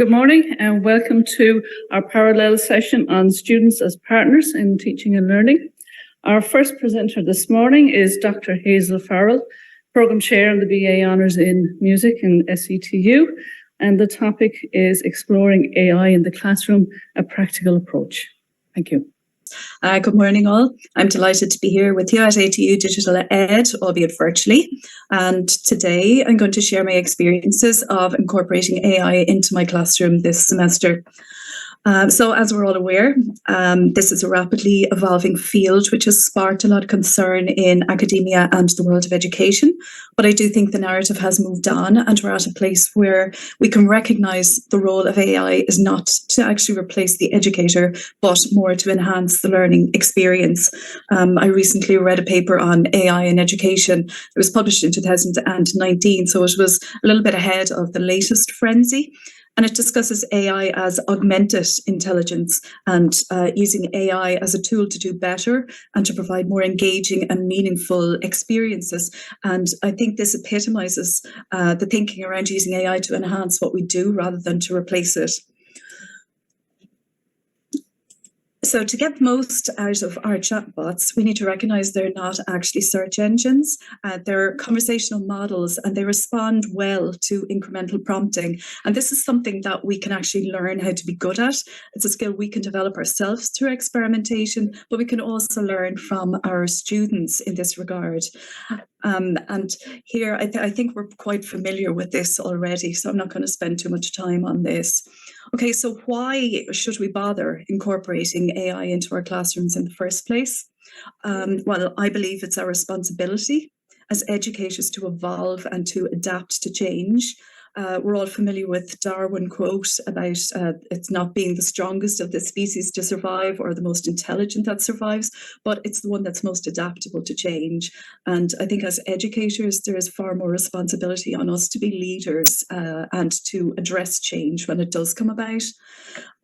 Good morning and welcome to our parallel session on students as partners in teaching and learning. Our first presenter this morning is Dr. Hazel Farrell, Programme Chair of the BA Honours in Music in SETU, and the topic is Exploring AI in the Classroom, a Practical Approach. Thank you. Good morning all. I'm delighted to be here with you at ATU DigitalEd, albeit virtually. And today I'm going to share my experiences of incorporating AI into my classroom this semester. So as we're all aware, this is a rapidly evolving field which has sparked a lot of concern in academia and the world of education. But I do think the narrative has moved on and we're at a place where we can recognise the role of AI is not to actually replace the educator, but more to enhance the learning experience. I recently read a paper on AI in education. It was published in 2019, so it was a little bit ahead of the latest frenzy. And it discusses AI as augmented intelligence and using AI as a tool to do better and to provide more engaging and meaningful experiences. And I think this epitomizes the thinking around using AI to enhance what we do rather than to replace it. So to get most out of our chatbots, we need to recognise they're not actually search engines. They're conversational models and they respond well to incremental prompting. And this is something that we can actually learn how to be good at. It's a skill we can develop ourselves through experimentation, but we can also learn from our students in this regard. And here, I think we're quite familiar with this already, so I'm not going to spend too much time on this. Okay, so why should we bother incorporating AI into our classrooms in the first place? Well, I believe it's our responsibility as educators to evolve and to adapt to change. We're all familiar with Darwin quote about it's not being the strongest of the species to survive or the most intelligent that survives, but it's the one that's most adaptable to change. And I think as educators, there is far more responsibility on us to be leaders and to address change when it does come about.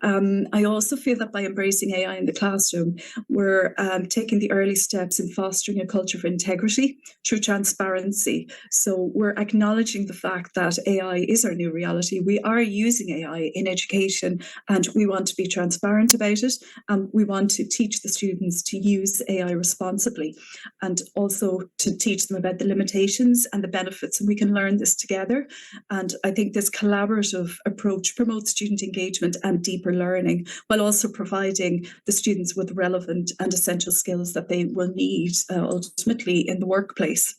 I also feel that by embracing AI in the classroom, we're taking the early steps in fostering a culture of integrity through transparency. So we're acknowledging the fact that AI is our new reality. We are using AI in education and we want to be transparent about it. We want to teach the students to use AI responsibly and also to teach them about the limitations and the benefits, and we can learn this together. And I think this collaborative approach promotes student engagement and deeper learning, while also providing the students with relevant and essential skills that they will need ultimately in the workplace.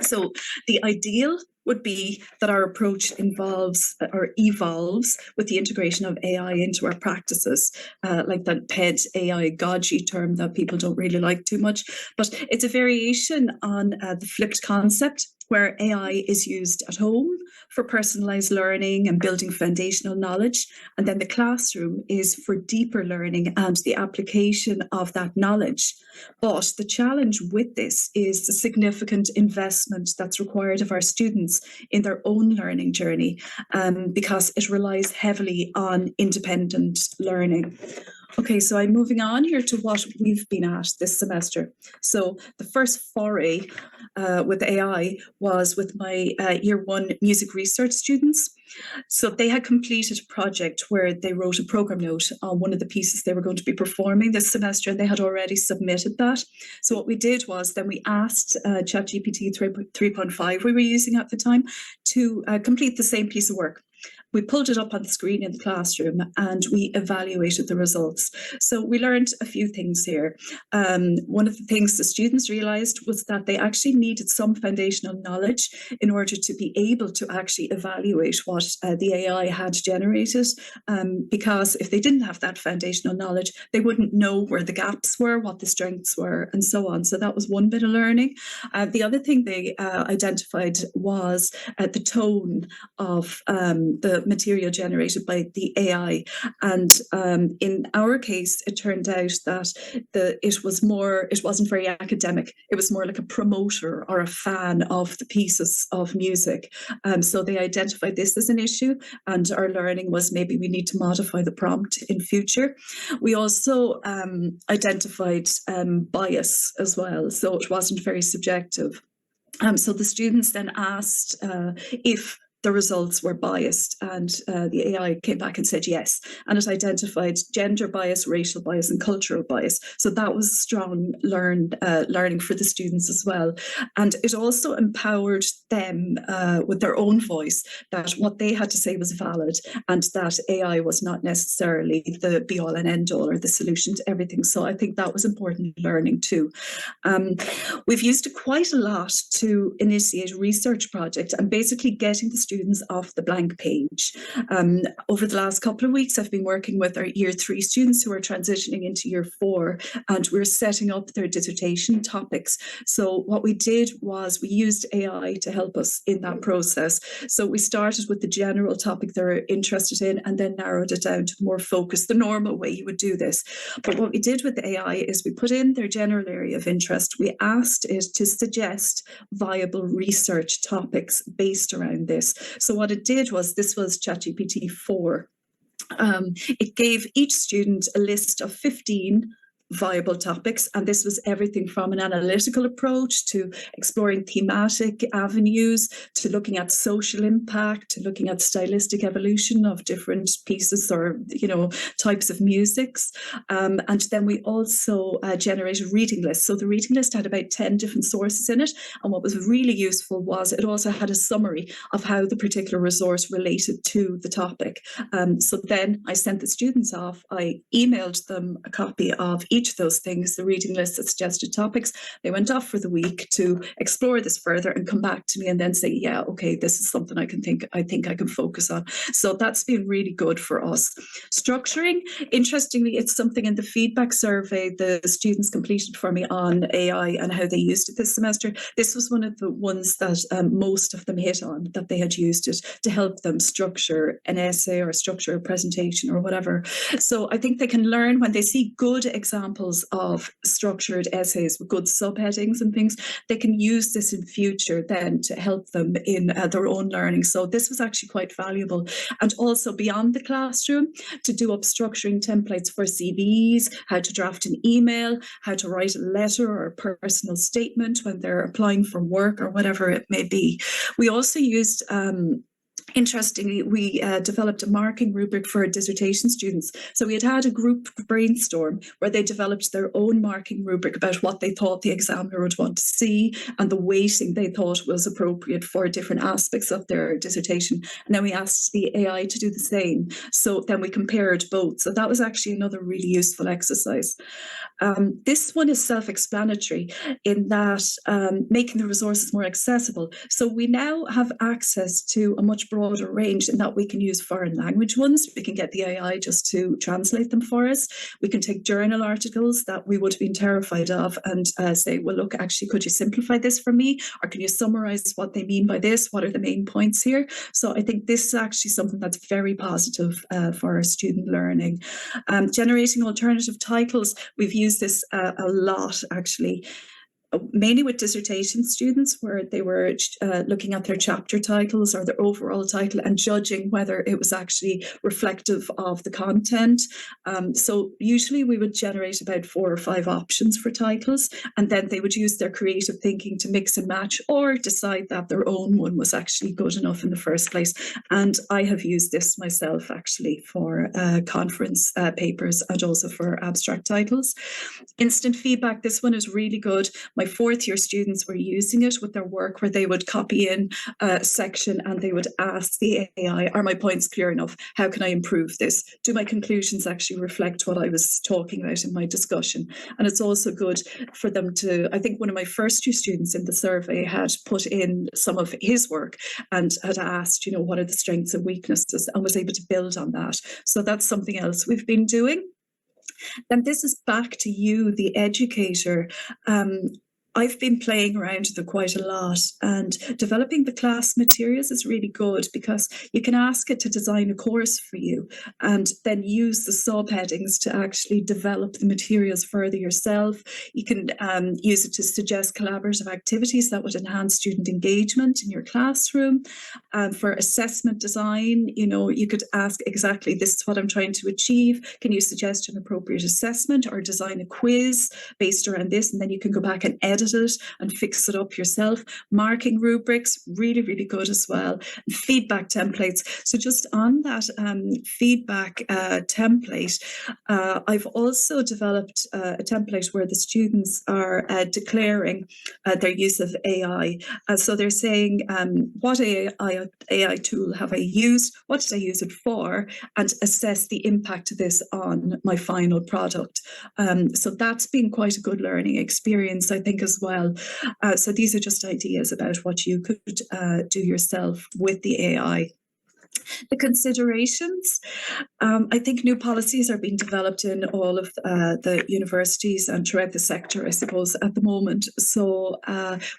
So the ideal would be that our approach involves or evolves with the integration of AI into our practices, like that PED AI Goji term that people don't really like too much. But it's a variation on the flipped concept where AI is used at home for personalized learning and building foundational knowledge. And then the classroom is for deeper learning and the application of that knowledge. But the challenge with this is the significant investment that's required of our students in their own learning journey, because it relies heavily on independent learning. Okay, so I'm moving on here to what we've been at this semester. So the first foray with AI was with my Year 1 music research students. So they had completed a project where they wrote a programme note on one of the pieces they were going to be performing this semester, and they had already submitted that. So what we did was then we asked ChatGPT 3.5 we were using at the time to complete the same piece of work. We pulled it up on the screen in the classroom and we evaluated the results. So we learned a few things here. One of the things the students realised was that they actually needed some foundational knowledge in order to be able to actually evaluate what the AI had generated, because if they didn't have that foundational knowledge, they wouldn't know where the gaps were, what the strengths were, and so on. So that was one bit of learning. The other thing they identified was the tone of the material generated by the AI. And in our case, it turned out that it wasn't very academic. It was more like a promoter or a fan of the pieces of music. So they identified this as an issue, and our learning was maybe we need to modify the prompt in future. We also identified bias as well, so it wasn't very subjective. So the students then asked if the results were biased, and the AI came back and said yes, and it identified gender bias, racial bias, and cultural bias. So that was strong learning for the students as well, and it also empowered them with their own voice, that what they had to say was valid, and that AI was not necessarily the be all and end all or the solution to everything. So I think that was important learning too. We've used it quite a lot to initiate research projects and basically getting the students off the blank page. Over the last couple of weeks, I've been working with our Year 3 students who are transitioning into Year 4, and we're setting up their dissertation topics. So what we did was we used AI to help us in that process. So we started with the general topic they're interested in and then narrowed it down to more focus, the normal way you would do this. But what we did with the AI is we put in their general area of interest. We asked it to suggest viable research topics based around this. So what it did was, this was ChatGPT 4. It gave each student a list of 15 viable topics, and this was everything from an analytical approach to exploring thematic avenues, to looking at social impact, to looking at stylistic evolution of different pieces or types of musics, and then we also generated reading lists. So the reading list had about 10 different sources in it, and what was really useful was it also had a summary of how the particular resource related to the topic. So then I sent the students off, I emailed them a copy of each of those things, the reading list, the suggested topics. They went off for the week to explore this further and come back to me and then say, yeah, okay, this is something I think I can focus on. So that's been really good for us. Structuring, interestingly, it's something in the feedback survey the students completed for me on AI and how they used it this semester. This was one of the ones that most of them hit on, that they had used it to help them structure an essay or structure a presentation or whatever. So I think they can learn when they see good examples of structured essays with good subheadings and things. They can use this in future then to help them in their own learning. So this was actually quite valuable. And also beyond the classroom, to do up structuring templates for CVs, how to draft an email, how to write a letter or a personal statement when they're applying for work or whatever it may be. We also used interestingly, we developed a marking rubric for dissertation students. So we had a group brainstorm where they developed their own marking rubric about what they thought the examiner would want to see and the weighting they thought was appropriate for different aspects of their dissertation. And then we asked the AI to do the same. So then we compared both. So that was actually another really useful exercise. This one is self-explanatory in that making the resources more accessible. So we now have access to a much broader range in that we can use foreign language ones. We can get the AI just to translate them for us. We can take journal articles that we would have been terrified of and say, well, look, actually, could you simplify this for me? Or can you summarize what they mean by this? What are the main points here? So I think this is actually something that's very positive for our student learning. Generating alternative titles, we've used this a lot, actually. Mainly with dissertation students, where they were looking at their chapter titles or their overall title and judging whether it was actually reflective of the content. So usually we would generate about 4 or 5 options for titles, and then they would use their creative thinking to mix and match or decide that their own one was actually good enough in the first place. And I have used this myself actually for conference papers and also for abstract titles. Instant feedback, this one is really good. My 4th year students were using it with their work, where they would copy in a section and they would ask the AI, are my points clear enough? How can I improve this? Do my conclusions actually reflect what I was talking about in my discussion? And it's also good for them to, I think one of my first 2 students in the survey had put in some of his work and had asked, what are the strengths and weaknesses, and was able to build on that. So that's something else we've been doing. Then this is back to you, the educator. I've been playing around with it quite a lot, and developing the class materials is really good because you can ask it to design a course for you and then use the subheadings to actually develop the materials further yourself. You can use it to suggest collaborative activities that would enhance student engagement in your classroom. For assessment design, you could ask exactly, this is what I'm trying to achieve. Can you suggest an appropriate assessment or design a quiz based around this? And then you can go back and edit audit it and fix it up yourself. Marking rubrics, really, really good as well. And feedback templates. So just on that feedback template, I've also developed a template where the students are declaring their use of AI. So they're saying, what AI tool have I used? What did I use it for? And assess the impact of this on my final product. So that's been quite a good learning experience, I think, as well. So these are just ideas about what you could do yourself with the AI. The considerations, I think new policies are being developed in all of the universities and throughout the sector, I suppose, at the moment. So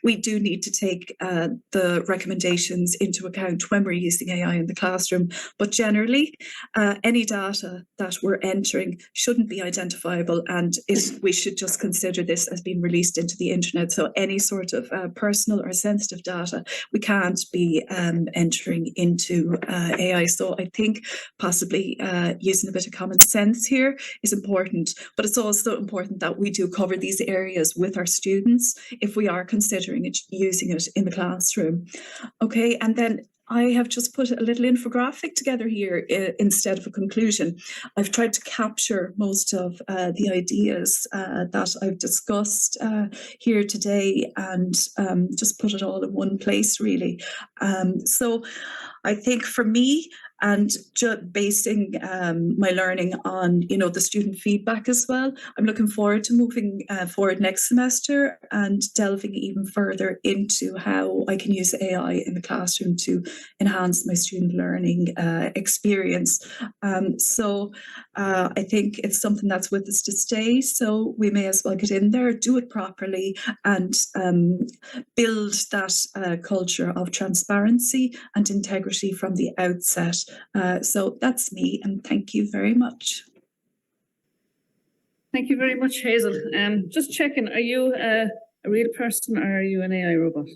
we do need to take the recommendations into account when we're using AI in the classroom. But generally, any data that we're entering shouldn't be identifiable, and we should just consider this as being released into the internet. So any sort of personal or sensitive data, we can't be entering into AI. So I think possibly using a bit of common sense here is important, but it's also important that we do cover these areas with our students if we are considering using it in the classroom. Okay, and then I have just put a little infographic together here instead of a conclusion. I've tried to capture most of the ideas that I've discussed here today and just put it all in one place, really. So I think for me, and basing my learning on, the student feedback as well, I'm looking forward to moving forward next semester and delving even further into how I can use AI in the classroom to enhance my student learning experience. So I think it's something that's with us to stay. So we may as well get in there, do it properly, and build that culture of transparency and integrity from the outset. So that's me, and thank you very much. Thank you very much, Hazel. Just checking, are you a real person or are you an AI robot?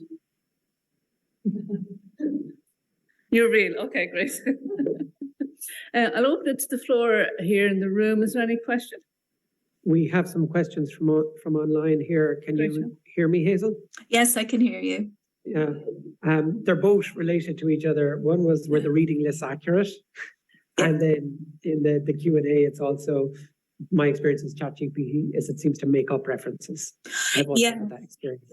You're real. Okay, great. I'll open it to the floor here in the room. Is there any question? We have some questions from online here. Can you hear me, Hazel? Yes, I can hear you. Yeah, they're both related to each other. One was, were the reading lists accurate? And then in the Q&A, it's also, my experience with ChatGPT is it seems to make up references. I've also had that experience.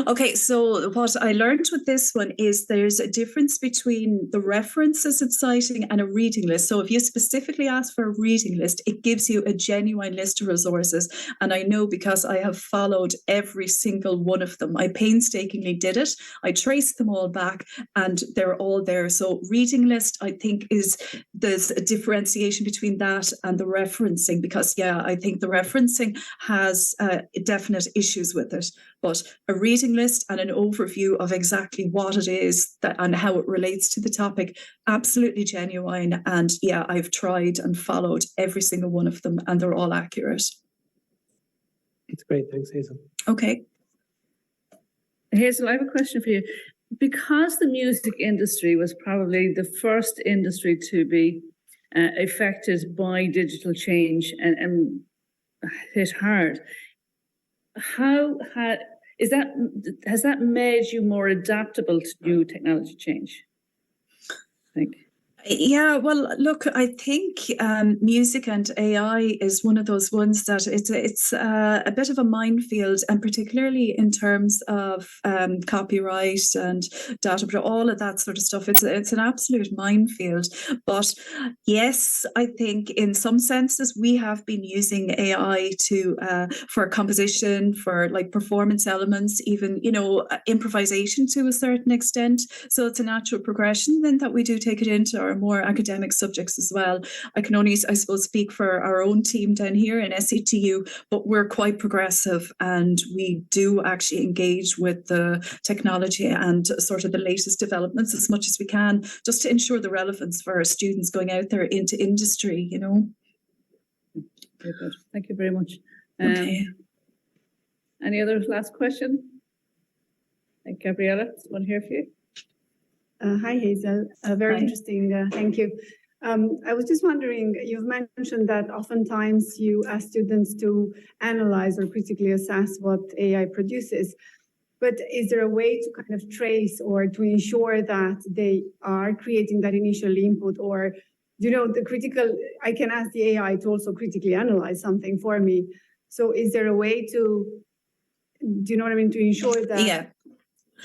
Okay, so what I learned with this one is there's a difference between the references it's citing and a reading list. So if you specifically ask for a reading list, it gives you a genuine list of resources. And I know because I have followed every single one of them. I painstakingly did it. I traced them all back and they're all there. So reading list, I think, there's a differentiation between that and the referencing, because I think the referencing has definite issues with it, but a reading list and an overview of exactly what it is and how it relates to the topic, absolutely genuine. And I've tried and followed every single one of them and they're all accurate. It's great. Thanks, Hazel. Okay. Hazel, I have a question for you. Because the music industry was probably the first industry to be affected by digital change and hit hard, has that made you more adaptable to new technology change? I think. Yeah, well, look, I think music and AI is one of those ones that it's a bit of a minefield, and particularly in terms of copyright and data, but all of that sort of stuff. It's an absolute minefield. But yes, I think in some senses we have been using AI for composition, for like performance elements, even improvisation to a certain extent. So it's a natural progression then that we do take it into our more academic subjects as well. I can only, I suppose, speak for our own team down here in SETU, but we're quite progressive and we do actually engage with the technology and sort of the latest developments as much as we can, just to ensure the relevance for our students going out there into industry, Very good. Thank you very much. Okay. Any other last question? Gabriella, one here for you. Hi, Hazel. Very interesting. Thank you. I was just wondering, you've mentioned that oftentimes you ask students to analyze or critically assess what AI produces. But is there a way to kind of trace or to ensure that they are creating that initial input, or, I can ask the AI to also critically analyze something for me. So is there a way to, do you know what I mean, to ensure that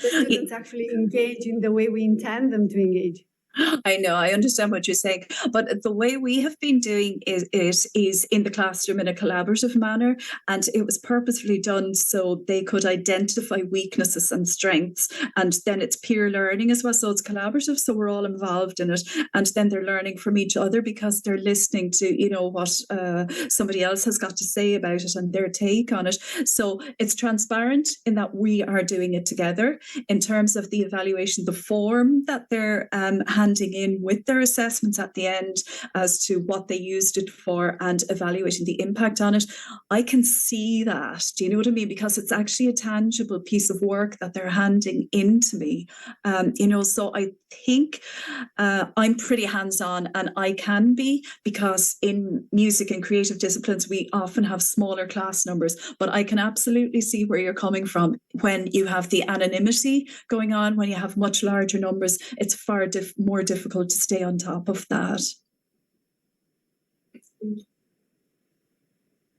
the students actually engage in the way we intend them to engage? I know, I understand what you're saying, but the way we have been doing it is in the classroom in a collaborative manner, and it was purposefully done so they could identify weaknesses and strengths, and then it's peer learning as well, so it's collaborative, so we're all involved in it, and then they're learning from each other because they're listening to, what somebody else has got to say about it and their take on it. So it's transparent in that we are doing it together. In terms of the evaluation, the form that they're handing in with their assessments at the end as to what they used it for and evaluating the impact on it, I can see that. Do you know what I mean? Because it's actually a tangible piece of work that they're handing into me. So I think I'm pretty hands-on, and I can be, because in music and creative disciplines, we often have smaller class numbers, but I can absolutely see where you're coming from. When you have the anonymity going on, when you have much larger numbers, it's far more difficult to stay on top of that.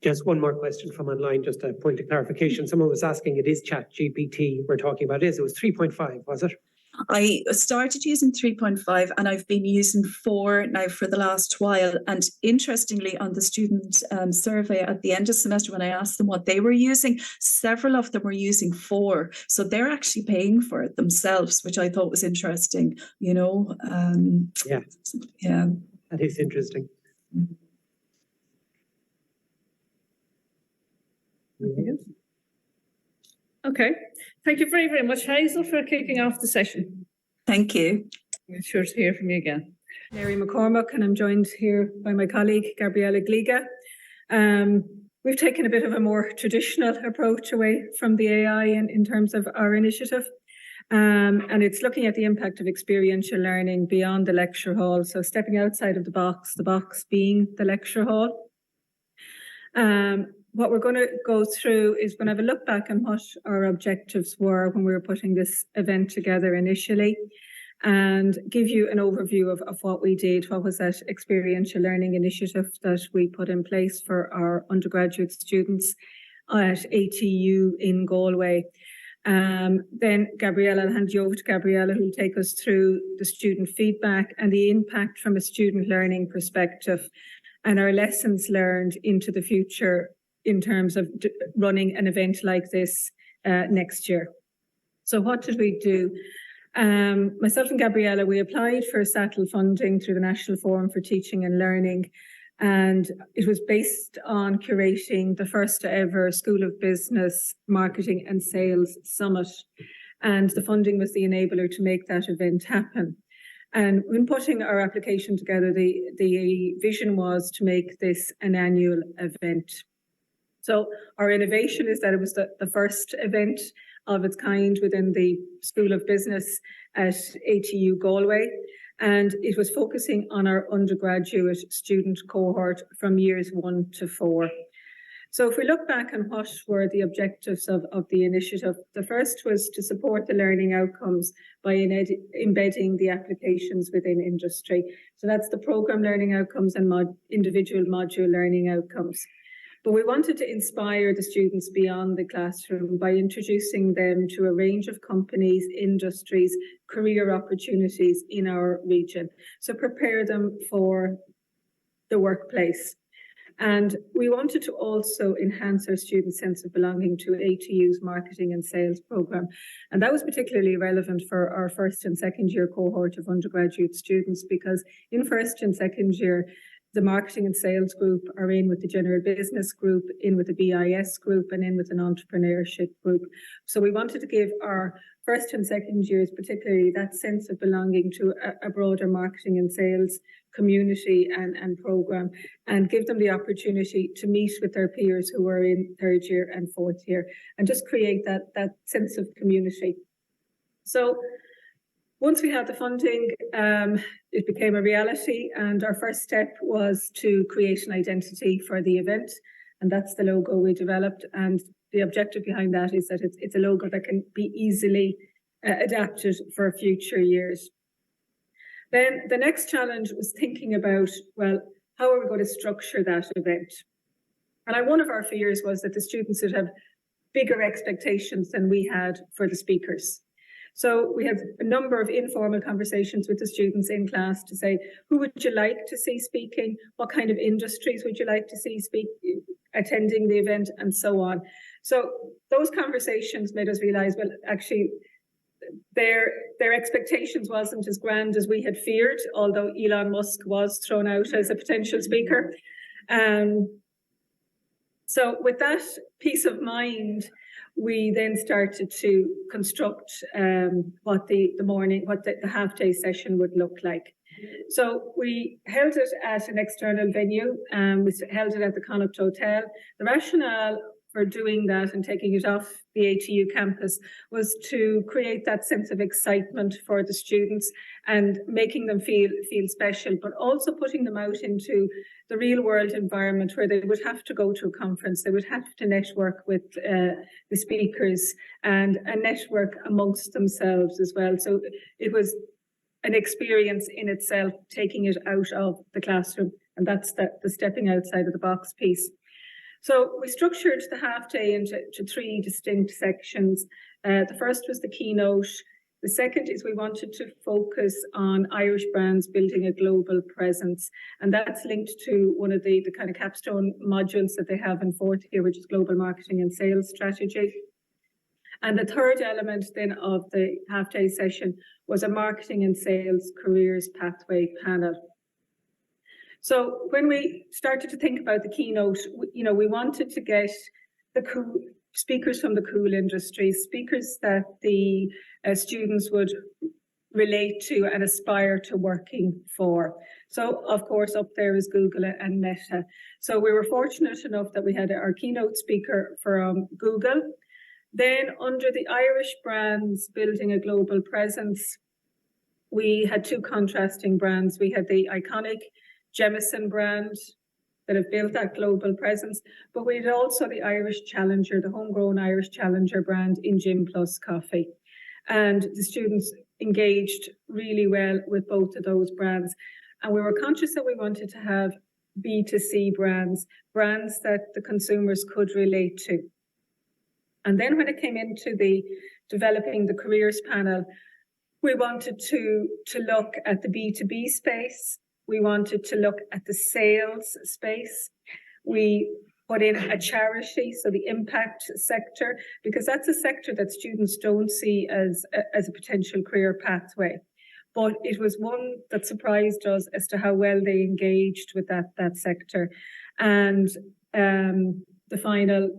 Just one more question from online, just a point of clarification. Someone was asking, it is ChatGPT we're talking about. It was 3.5, was it? I started using 3.5 and I've been using 4 now for the last while. And interestingly, on the student survey at the end of semester, when I asked them what they were using, several of them were using 4. So they're actually paying for it themselves, which I thought was interesting, Yeah. That is interesting. Okay. Thank you very, very much, Hazel, for kicking off the session. Thank you. I'm sure to hear from you again. Mary McCormack, and I'm joined here by my colleague, Gabriella Gliga. We've taken a bit of a more traditional approach away from the AI in terms of our initiative. And it's looking at the impact of experiential learning beyond the lecture hall. So stepping outside of the box being the lecture hall. What we're going to go through is going to have a look back on what our objectives were when we were putting this event together initially, and give you an overview of what we did, what was that experiential learning initiative that we put in place for our undergraduate students at ATU in Galway. Then Gabriella, I'll hand you over to Gabriella, who will take us through the student feedback and the impact from a student learning perspective and our lessons learned into the future in terms of running an event like this next year. So what did we do? Myself and Gabriella, we applied for SATL funding through the National Forum for Teaching and Learning, and it was based on curating the first ever School of Business, Marketing and Sales Summit, and the funding was the enabler to make that event happen. And when putting our application together, the vision was to make this an annual event. So our innovation is that it was the first event of its kind within the School of Business at ATU Galway. And it was focusing on our undergraduate student cohort from years 1 to 4. So if we look back on what were the objectives of the initiative, the first was to support the learning outcomes by embedding the applications within industry. So that's the programme learning outcomes and individual module learning outcomes. But we wanted to inspire the students beyond the classroom by introducing them to a range of companies, industries, career opportunities in our region. So prepare them for the workplace. And we wanted to also enhance our students' sense of belonging to ATU's marketing and sales programme. And that was particularly relevant for our first and second year cohort of undergraduate students, because in first and second year, the marketing and sales group are in with the general business group, in with the BIS group, and in with an entrepreneurship group. So we wanted to give our first and second years particularly that sense of belonging to a broader marketing and sales community and programme, and give them the opportunity to meet with their peers who are in third year and fourth year, and just create that sense of community. So Once we had the funding, it became a reality, and our first step was to create an identity for the event, and that's the logo we developed. And the objective behind that is that it's a logo that can be easily adapted for future years. Then the next challenge was thinking about, well, how are we going to structure that event? And one of our fears was that the students would have bigger expectations than we had for the speakers. So we had a number of informal conversations with the students in class to say, who would you like to see speaking? What kind of industries would you like to see attending the event, and so on. So those conversations made us realize, well, actually, their expectations wasn't as grand as we had feared, although Elon Musk was thrown out as a potential speaker. So with that peace of mind, we then started to construct what the half-day session would look like. So we held it at an external venue. We held it at the Connaught Hotel. The rationale for doing that and taking it off the ATU campus was to create that sense of excitement for the students and making them feel special, but also putting them out into the real world environment where they would have to go to a conference, they would have to network with the speakers and a network amongst themselves as well. So it was an experience in itself, taking it out of the classroom, and that's the stepping outside of the box piece. So we structured the half day into three distinct sections. The first was the keynote. The second is we wanted to focus on Irish brands building a global presence, and that's linked to one of the kind of capstone modules that they have in fourth year, which is global marketing and sales strategy. And the third element then of the half day session was a marketing and sales careers pathway panel. So when we started to think about the keynote, we wanted to get the cool speakers from the cool industries, speakers that the students would relate to and aspire to working for. So of course up there is Google and Meta. So we were fortunate enough that we had our keynote speaker from Google. Then under the Irish brands building a global presence, we had two contrasting brands. We had the iconic Jemison brand that have built that global presence, but we had also the Irish Challenger, the homegrown Irish Challenger brand in Gin Plus Coffee. And the students engaged really well with both of those brands. And we were conscious that we wanted to have B2C brands that the consumers could relate to. And then when it came into the developing the careers panel, we wanted to look at the B2B space. We wanted to look at the sales space. We put in a charity, so the impact sector, because that's a sector that students don't see as a potential career pathway. But it was one that surprised us as to how well they engaged with that sector. And the final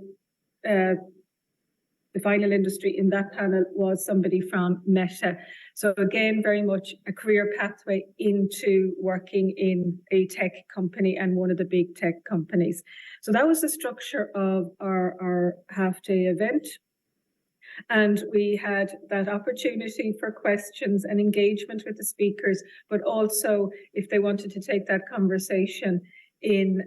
industry in that panel was somebody from Meta. So again, very much a career pathway into working in a tech company and one of the big tech companies. So that was the structure of our half-day event. And we had that opportunity for questions and engagement with the speakers, but also if they wanted to take that conversation in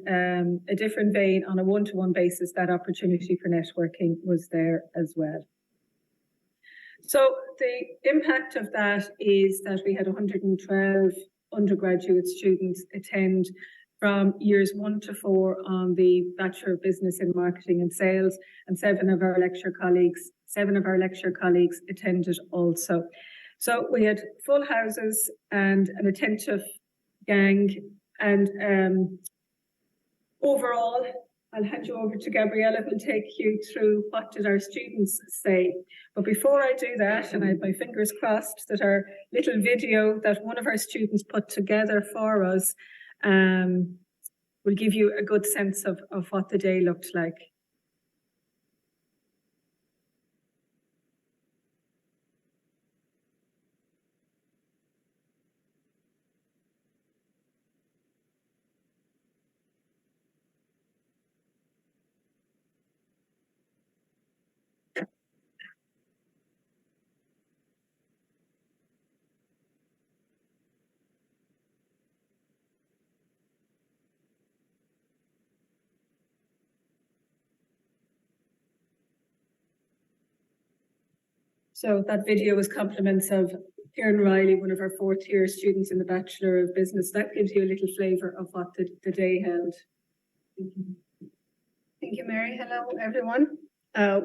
a different vein on a one-to-one basis, that opportunity for networking was there as well. So the impact of that is that we had 112 undergraduate students attend from years 1 to 4 on the Bachelor of Business in Marketing and Sales, and seven of our lecture colleagues attended also. So we had full houses and an attentive gang, and overall, I'll hand you over to Gabriella, who'll take you through what did our students say. But before I do that, and I have my fingers crossed that our little video that one of our students put together for us will give you a good sense of what the day looked like. So that video was compliments of Kieran Riley, one of our fourth year students in the Bachelor of Business. That gives you a little flavour of what the day held. Thank you, Mary. Hello, everyone.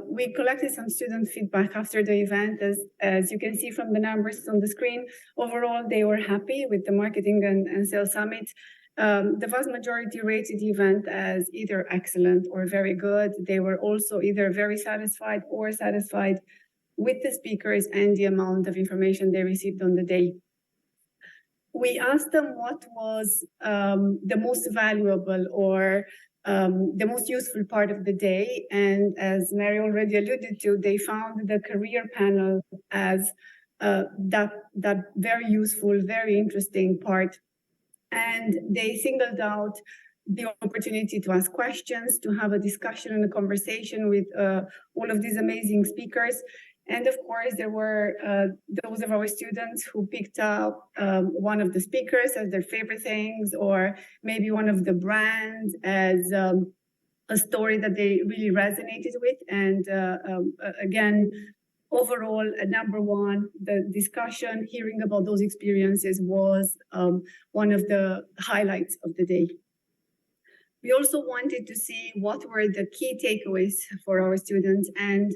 We collected some student feedback after the event. As you can see from the numbers on the screen, overall, they were happy with the marketing and sales summit. The vast majority rated the event as either excellent or very good. They were also either very satisfied or satisfied with the speakers and the amount of information they received on the day. We asked them what was the most valuable or the most useful part of the day. And as Mary already alluded to, they found the career panel as that very useful, very interesting part. And they singled out the opportunity to ask questions, to have a discussion and a conversation with all of these amazing speakers. And of course, there were those of our students who picked up one of the speakers as their favorite things, or maybe one of the brands as a story that they really resonated with. And again, overall, number one, the discussion, hearing about those experiences was one of the highlights of the day. We also wanted to see what were the key takeaways for our students and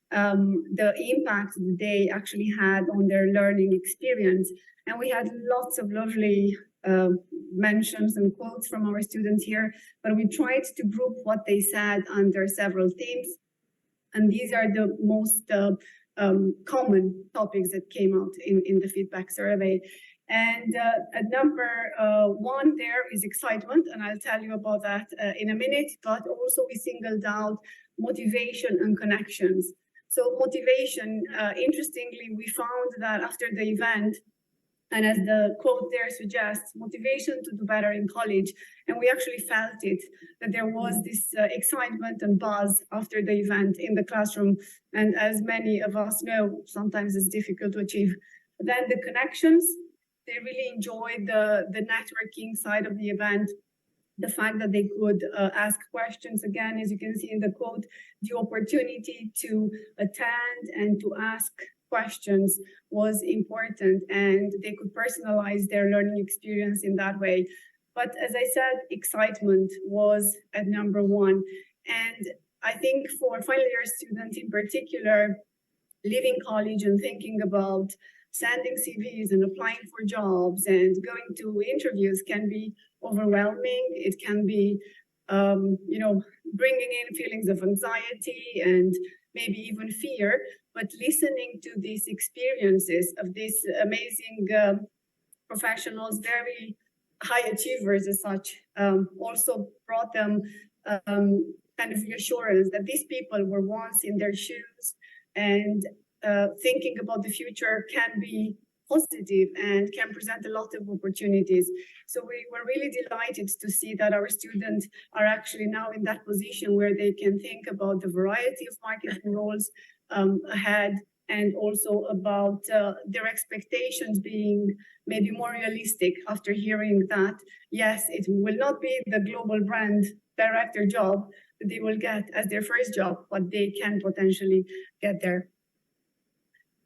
the impact the day actually had on their learning experience. And we had lots of lovely mentions and quotes from our students here, but we tried to group what they said under several themes. And these are the most common topics that came out in the feedback survey. And at number one there is excitement, and I'll tell you about that in a minute, but also we singled out motivation and connections. So motivation, interestingly, we found that after the event, and as the quote there suggests, motivation to do better in college. And we actually felt it, that there was this excitement and buzz after the event in the classroom. And as many of us know, sometimes it's difficult to achieve. Then the connections, they really enjoyed the networking side of the event. The fact that they could ask questions, again, as you can see in the quote, the opportunity to attend and to ask questions was important, and they could personalize their learning experience in that way. But as I said, excitement was at number one. And I think for final year students in particular, leaving college and thinking about sending CVs and applying for jobs and going to interviews can be overwhelming. It can be, bringing in feelings of anxiety and maybe even fear. But listening to these experiences of these amazing professionals, very high achievers as such, also brought them kind of reassurance that these people were once in their shoes, and thinking about the future can be positive and can present a lot of opportunities. So we were really delighted to see that our students are actually now in that position where they can think about the variety of marketing roles ahead, and also about their expectations being maybe more realistic after hearing that, yes, it will not be the global brand director job that they will get as their first job, but they can potentially get there.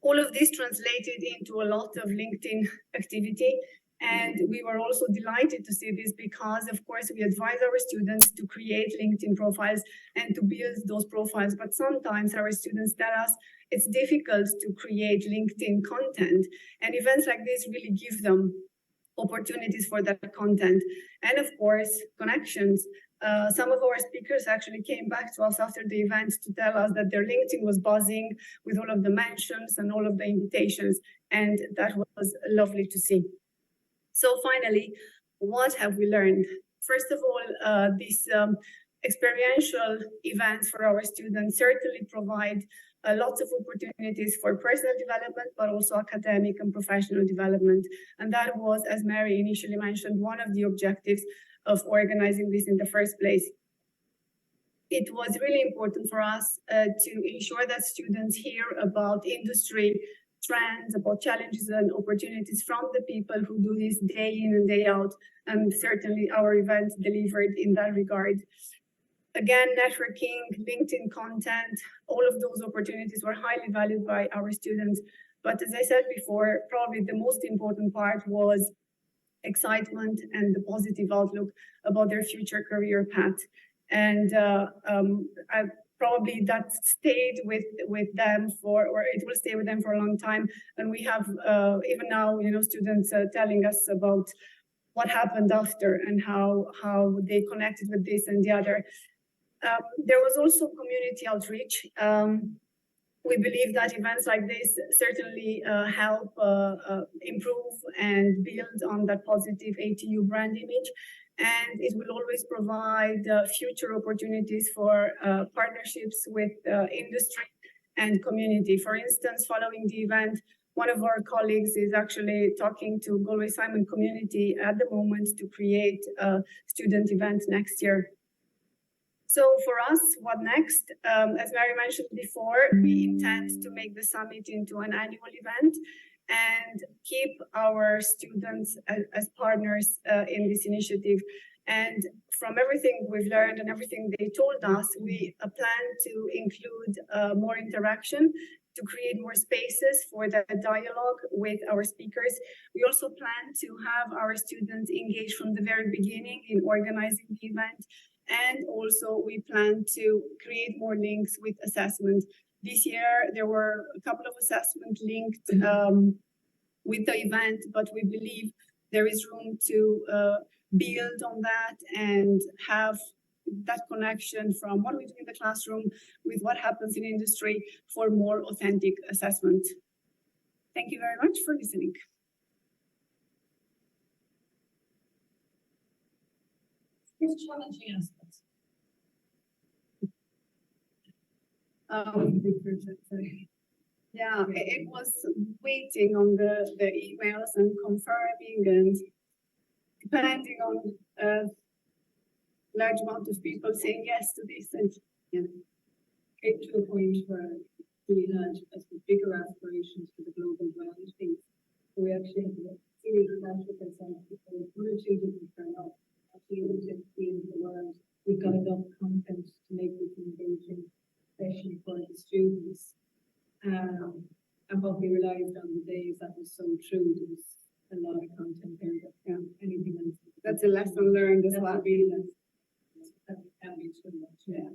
All of this translated into a lot of LinkedIn activity. And we were also delighted to see this because, of course, we advise our students to create LinkedIn profiles and to build those profiles. But sometimes our students tell us it's difficult to create LinkedIn content. And events like this really give them opportunities for that content. And of course, connections. Some of our speakers actually came back to us after the event to tell us that their LinkedIn was buzzing with all of the mentions and all of the invitations. And that was lovely to see. So finally, what have we learned? First of all, these experiential events for our students certainly provide lots of opportunities for personal development, but also academic and professional development. And that was, as Mary initially mentioned, one of the objectives of organizing this in the first place. It was really important for us to ensure that students hear about industry trends, about challenges and opportunities from the people who do this day in and day out. And certainly our event delivered in that regard. Again, networking, LinkedIn content, all of those opportunities were highly valued by our students. But as I said before, probably the most important part was excitement and the positive outlook about their future career path. And probably that stayed with them or it will stay with them for a long time. And we have even now, students telling us about what happened after and how they connected with this and the other. There was also community outreach. We believe that events like this certainly help improve and build on that positive ATU brand image. And it will always provide future opportunities for partnerships with industry and community. For instance, following the event, one of our colleagues is actually talking to Galway Simon community at the moment to create a student event next year. So for us, what next? As Mary mentioned before, we intend to make the summit into an annual event and keep our students as partners in this initiative. And from everything we've learned and everything they told us, we plan to include more interaction, to create more spaces for the dialogue with our speakers. We also plan to have our students engage from the very beginning in organizing the event. And also we plan to create more links with assessment. This year, there were a couple of assessments linked with the event, but we believe there is room to build on that and have that connection from what we do in the classroom with what happens in industry for more authentic assessment. Thank you very much for listening. Here's challenging aspects. Yeah, it was waiting on the emails and confirming and depending on a large amount of people saying yes to this, and Came to a point where we had bigger aspirations for the global brand piece. So we actually had a series of metrics and people, one or two didn't turn up. Actually, we did see in the world, we've got enough content to make this engaging session for the students. And what we realized on the days that was so true, there was a lot of content there that anything else. that's a lesson learned as well. That can be too much. Yeah.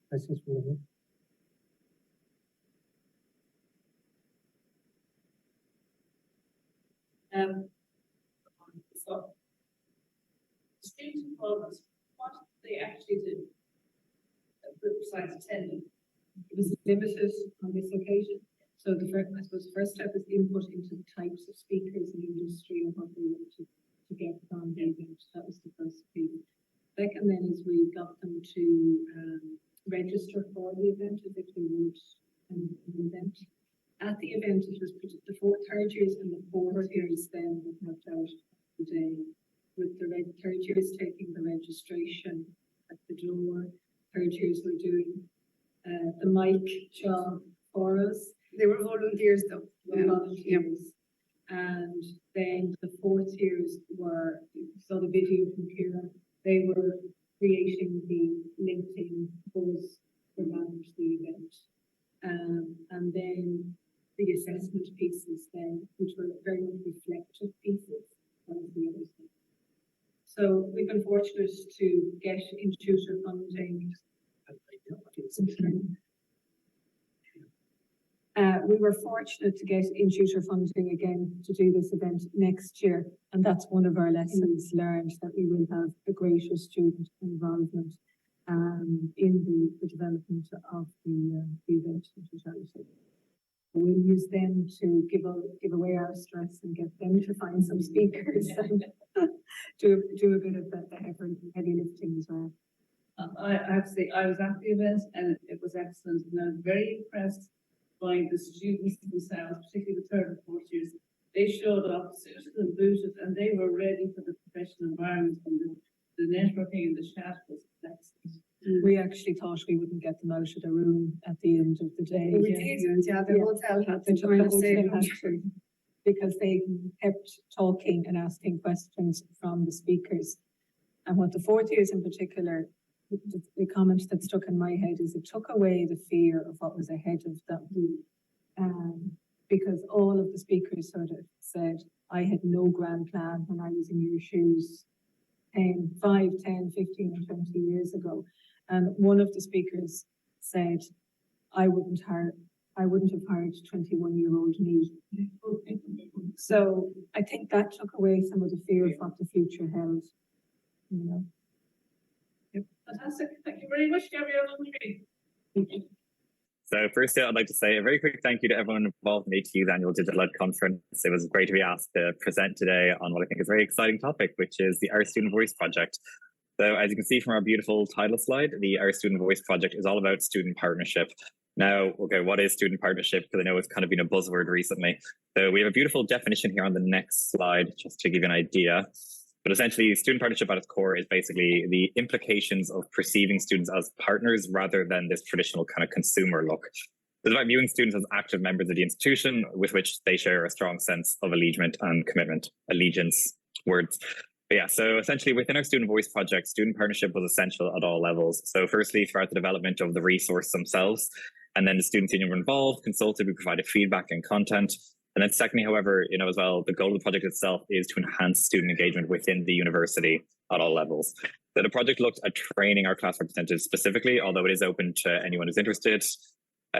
Questions from the room? So, students involvement, what they actually do, besides attending, it was limited on this occasion. So the first step is input into the types of speakers in the industry and what they want to get from the event. That was the first piece. Second then is we got them to register for the event as if they would an event. At the event, it was the third years and the fourth years then that helped out today, with the third years taking the registration at the door. Third years were doing the mic job for us. They were volunteers though. Volunteers. And then the fourth years were, saw the video from Kira, they were creating the LinkedIn posts to manage the event. And then the assessment pieces then, which were very much reflective pieces, was the other thing. So we've been fortunate to get in-tutor funding. We were fortunate to get in-tutor funding again to do this event next year. And that's one of our lessons learned, that we will have a greater student involvement in the development of the event. We'll use them to give away our stress and get them to find some speakers and do a bit of the heavy lifting as well. I have to say, I was at the event and it was excellent, and I was very impressed by the students themselves, particularly the third and fourth years. They showed up suited and booted, and they were ready for the professional environment, and the networking and the chat was excellent. We actually thought we wouldn't get them out of the room at the end of the day. We didn't, the hotel had to join us. because they kept talking and asking questions from the speakers. And what the fourth years in particular, the comment that stuck in my head is it took away the fear of what was ahead of them. Because all of the speakers sort of said, I had no grand plan when I was in your shoes 5, 10, 15 and 20 years ago. And one of the speakers said, I wouldn't have hired 21-year-old me. So I think that took away some of the fear of what the future held. You know. Yep. Fantastic. Thank you very much, Gabrielle. So firstly, I'd like to say a very quick thank you to everyone involved in ATU's annual DigitalEd conference. It was great to be asked to present today on what I think is a very exciting topic, which is the Our Student Voice project. So as you can see from our beautiful title slide, the Our Student Voice project is all about student partnership. Now, okay, what is student partnership? Because I know it's kind of been a buzzword recently. So we have a beautiful definition here on the next slide, just to give you an idea. But essentially, student partnership at its core is basically the implications of perceiving students as partners rather than this traditional kind of consumer look. It's about viewing students as active members of the institution with which they share a strong sense of allegiance and commitment. Allegiance, words. But yeah, so essentially within our Student Voice project, student partnership was essential at all levels. So firstly, throughout the development of the resource themselves, and then the student union were involved, consulted, we provided feedback and content. And then secondly, however, as well, the goal of the project itself is to enhance student engagement within the university at all levels. So the project looked at training our class representatives specifically, although it is open to anyone who's interested.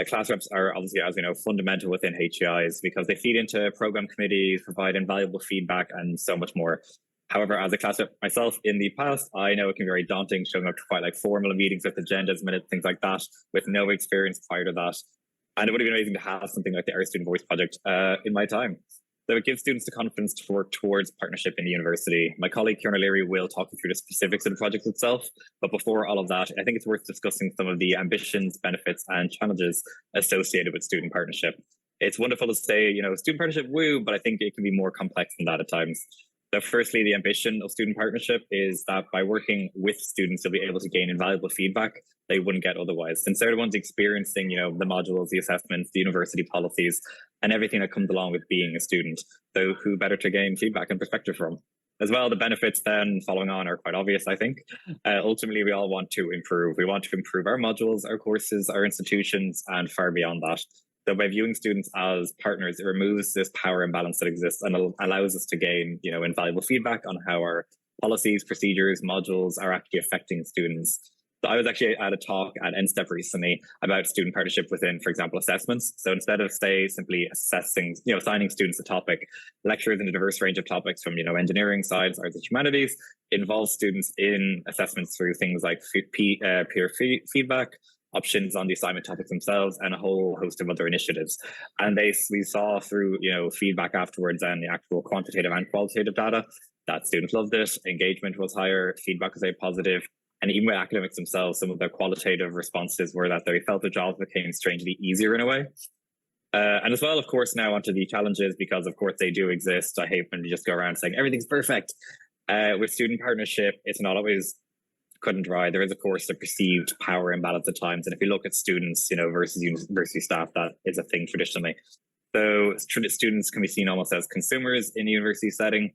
Class reps are obviously, as we know, fundamental within HEIs because they feed into program committees, provide invaluable feedback and so much more. However, as a class rep myself in the past, I know it can be very daunting showing up to quite like formal meetings with agendas, minutes, things like that, with no experience prior to that. And it would have been amazing to have something like the Our Student Voice project in my time. So it gives students the confidence to work towards partnership in the university. My colleague Kieran O'Leary will talk you through the specifics of the project itself. But before all of that, I think it's worth discussing some of the ambitions, benefits, and challenges associated with student partnership. It's wonderful to say, student partnership, woo, but I think it can be more complex than that at times. So firstly, the ambition of student partnership is that by working with students, you'll be able to gain invaluable feedback they wouldn't get otherwise. Since they're the ones experiencing, the modules, the assessments, the university policies, and everything that comes along with being a student. So who better to gain feedback and perspective from? As well, the benefits then following on are quite obvious, I think. Ultimately, we all want to improve. We want to improve our modules, our courses, our institutions, and far beyond that. So by viewing students as partners, it removes this power imbalance that exists and allows us to gain, invaluable feedback on how our policies, procedures, modules are actually affecting students. So I was actually at a talk at NSTEP recently about student partnership within, for example, assessments. So instead of, say, simply assessing, assigning students a topic, lectures in a diverse range of topics from, engineering, science, arts, and humanities, involves students in assessments through things like peer feedback, options on the assignment topics themselves, and a whole host of other initiatives. And we saw through, feedback afterwards and the actual quantitative and qualitative data that students loved it, engagement was higher, feedback was very positive. And even with academics themselves, some of their qualitative responses were that they felt the jobs became strangely easier in a way. And as well, of course, now onto the challenges, because of course they do exist. I hate when you just go around saying everything's perfect. With student partnership, it's not always cut and dry. There is, of course, a perceived power imbalance at times. And if you look at students, versus university staff, that is a thing traditionally. So students can be seen almost as consumers in a university setting.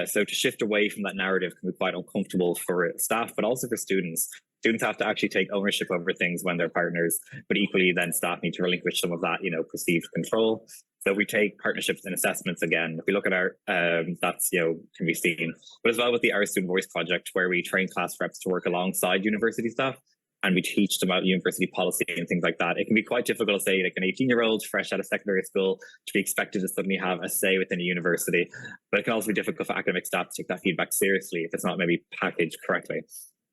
So to shift away from that narrative can be quite uncomfortable for staff, but also for students. Students have to actually take ownership over things when they're partners, but equally then staff need to relinquish some of that, perceived control. So we take partnerships and assessments again. If we look at our, that's, can be seen. But as well with the Our Student Voice project, where we train class reps to work alongside university staff, and we teach them about university policy and things like that. It can be quite difficult to say, like an 18-year-old fresh out of secondary school to be expected to suddenly have a say within a university. But it can also be difficult for academic staff to take that feedback seriously if it's not maybe packaged correctly.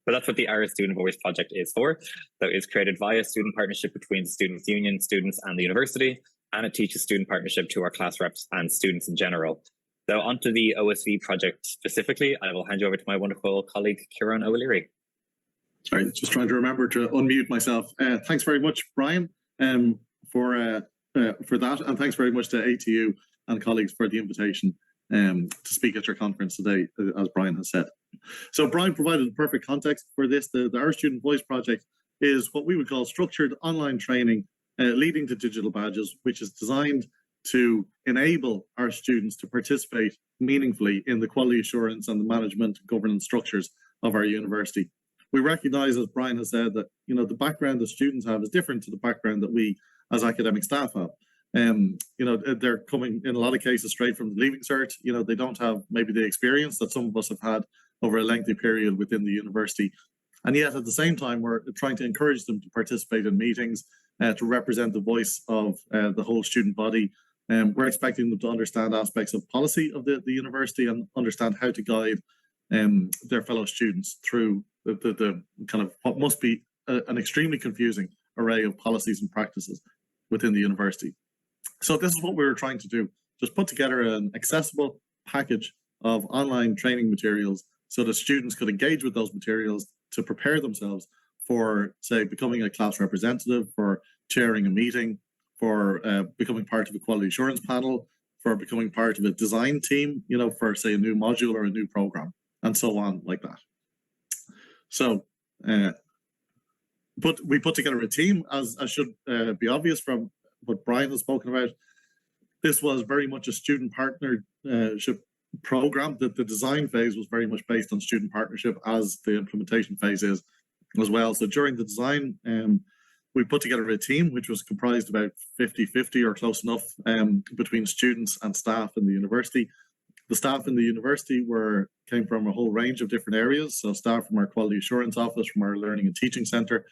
But that's what the Our Student Voice project is for. So it's created via student partnership between the students' union, students, and the university. And it teaches student partnership to our class reps and students in general. So onto the OSV project specifically, I will hand you over to my wonderful colleague, Kieran O'Leary. Sorry, just trying to remember to unmute myself. Thanks very much, Brian, for that, and thanks very much to ATU and colleagues for the invitation to speak at your conference today, as Brian has said. So Brian provided the perfect context for this. The Our Student Voice project is what we would call structured online training leading to digital badges, which is designed to enable our students to participate meaningfully in the quality assurance and the management governance structures of our university. We recognise, as Brian has said, that the background that students have is different to the background that we as academic staff have. They're coming in a lot of cases straight from the Leaving Cert. They don't have maybe the experience that some of us have had over a lengthy period within the university. And yet at the same time, we're trying to encourage them to participate in meetings, to represent the voice of the whole student body. We're expecting them to understand aspects of policy of the university and understand how to guide their fellow students through the kind of what must be an extremely confusing array of policies and practices within the university. So this is what we were trying to do, just put together an accessible package of online training materials so that students could engage with those materials to prepare themselves for, say, becoming a class representative, for chairing a meeting, for becoming part of a quality assurance panel, for becoming part of a design team, for, say, a new module or a new program, and so on like that. So, but we put together a team, as should be obvious from what Brian has spoken about. This was very much a student partnership program. That the design phase was very much based on student partnership, as the implementation phase is as well. So during the design, we put together a team which was comprised about 50-50 or close enough between students and staff in the university. The staff in the university came from a whole range of different areas. So staff from our quality assurance office, from our learning and teaching centre,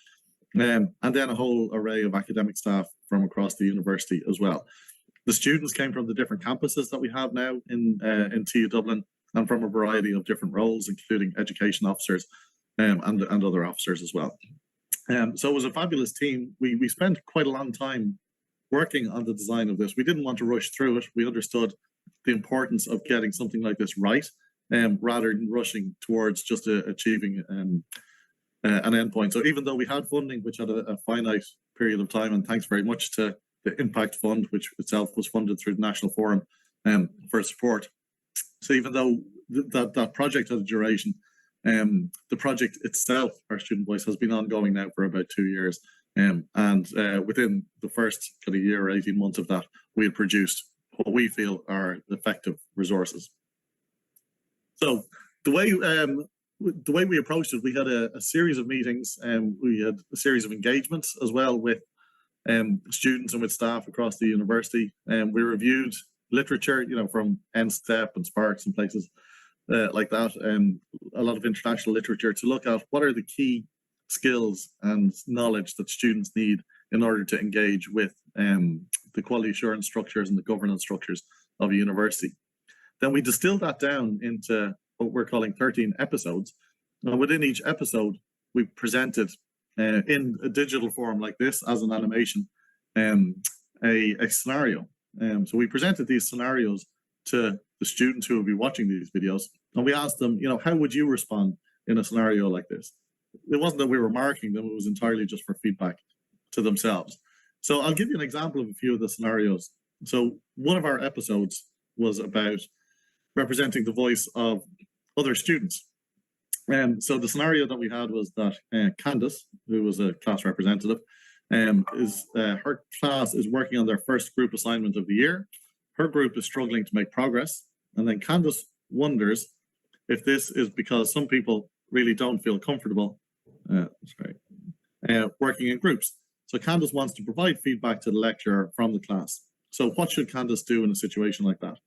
and then a whole array of academic staff from across the university as well. The students came from the different campuses that we have now in TU Dublin, and from a variety of different roles, including education officers and other officers as well. So it was a fabulous team. We spent quite a long time working on the design of this. We didn't want to rush through it. We understood the importance of getting something like this right, rather than rushing towards just achieving an endpoint. So even though we had funding, which had a finite period of time, and thanks very much to the Impact Fund, which itself was funded through the National Forum for support. So even though that project had a duration, the project itself, our Student Voice, has been ongoing now for about 2 years. And within the first kind of year or 18 months of that, we had produced what we feel are effective resources. So the way we approached it, we had a series of meetings, and we had a series of engagements as well with students and with staff across the university. And we reviewed literature, from NSTEP and Sparks and places like that, and a lot of international literature, to look at what are the key skills and knowledge that students need in order to engage with the quality assurance structures and the governance structures of a university. Then we distilled that down into what we're calling 13 episodes. And within each episode, we presented in a digital form like this, as an animation, a scenario. So we presented these scenarios to the students who will be watching these videos, and we asked them, how would you respond in a scenario like this? It wasn't that we were marking them, it was entirely just for feedback to themselves. So I'll give you an example of a few of the scenarios. So one of our episodes was about representing the voice of other students. So the scenario that we had was that Candace, who was a class representative, her class is working on their first group assignment of the year. Her group is struggling to make progress. And then Candace wonders if this is because some people really don't feel comfortable working in groups. So Candace wants to provide feedback to the lecturer from the class. So what should Candace do in a situation like that?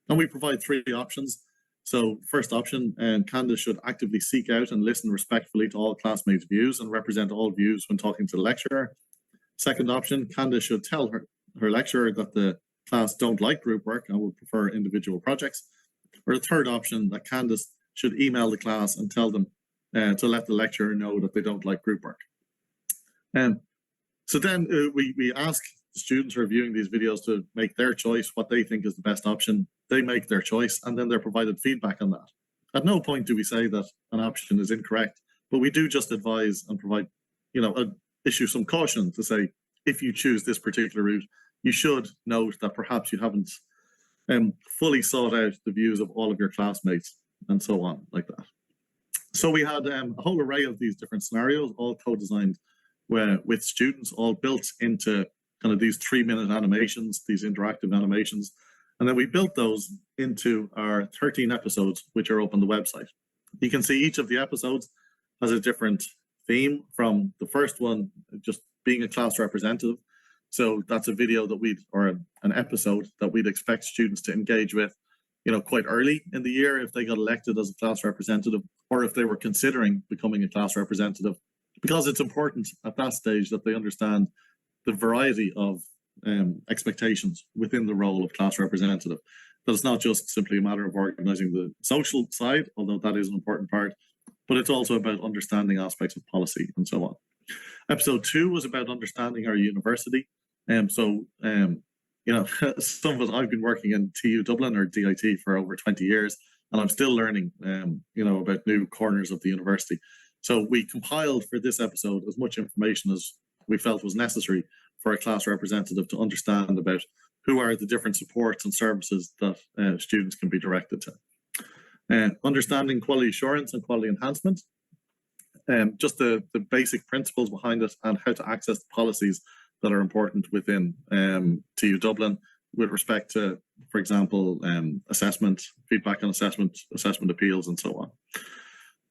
And we provide 3 options. So first option, Candace should actively seek out and listen respectfully to all classmates' views and represent all views when talking to the lecturer. Second option, Candace should tell her lecturer that the class don't like group work and would prefer individual projects. Or the third option, that Candace should email the class and tell them to let the lecturer know that they don't like group work. So then we ask the students who are viewing these videos to make their choice, what they think is the best option. They make their choice, and then they're provided feedback on that. At no point do we say that an option is incorrect, but we do just advise and provide, issue some caution to say, if you choose this particular route, you should note that perhaps you haven't fully sought out the views of all of your classmates, and so on, like that. So we had a whole array of these different scenarios, all co-designed with students, all built into kind of these 3-minute animations, these interactive animations. And then we built those into our 13 episodes, which are up on the website. You can see each of the episodes has a different theme, from the first one, just being a class representative. So that's a video that or an episode that we'd expect students to engage with, quite early in the year if they got elected as a class representative, or if they were considering becoming a class representative, because it's important at that stage that they understand the variety of expectations within the role of class representative. That it's not just simply a matter of organizing the social side, although that is an important part, but it's also about understanding aspects of policy and so on. Episode 2 was about understanding our university. Some of us, I've been working in TU Dublin, or DIT, for over 20 years, and I'm still learning, about new corners of the university. So we compiled for this episode as much information as we felt was necessary for a class representative to understand about who are the different supports and services that students can be directed to. Understanding quality assurance and quality enhancement, just the basic principles behind it, and how to access the policies that are important within TU Dublin with respect to, for example, assessment, feedback on assessment appeals, and so on.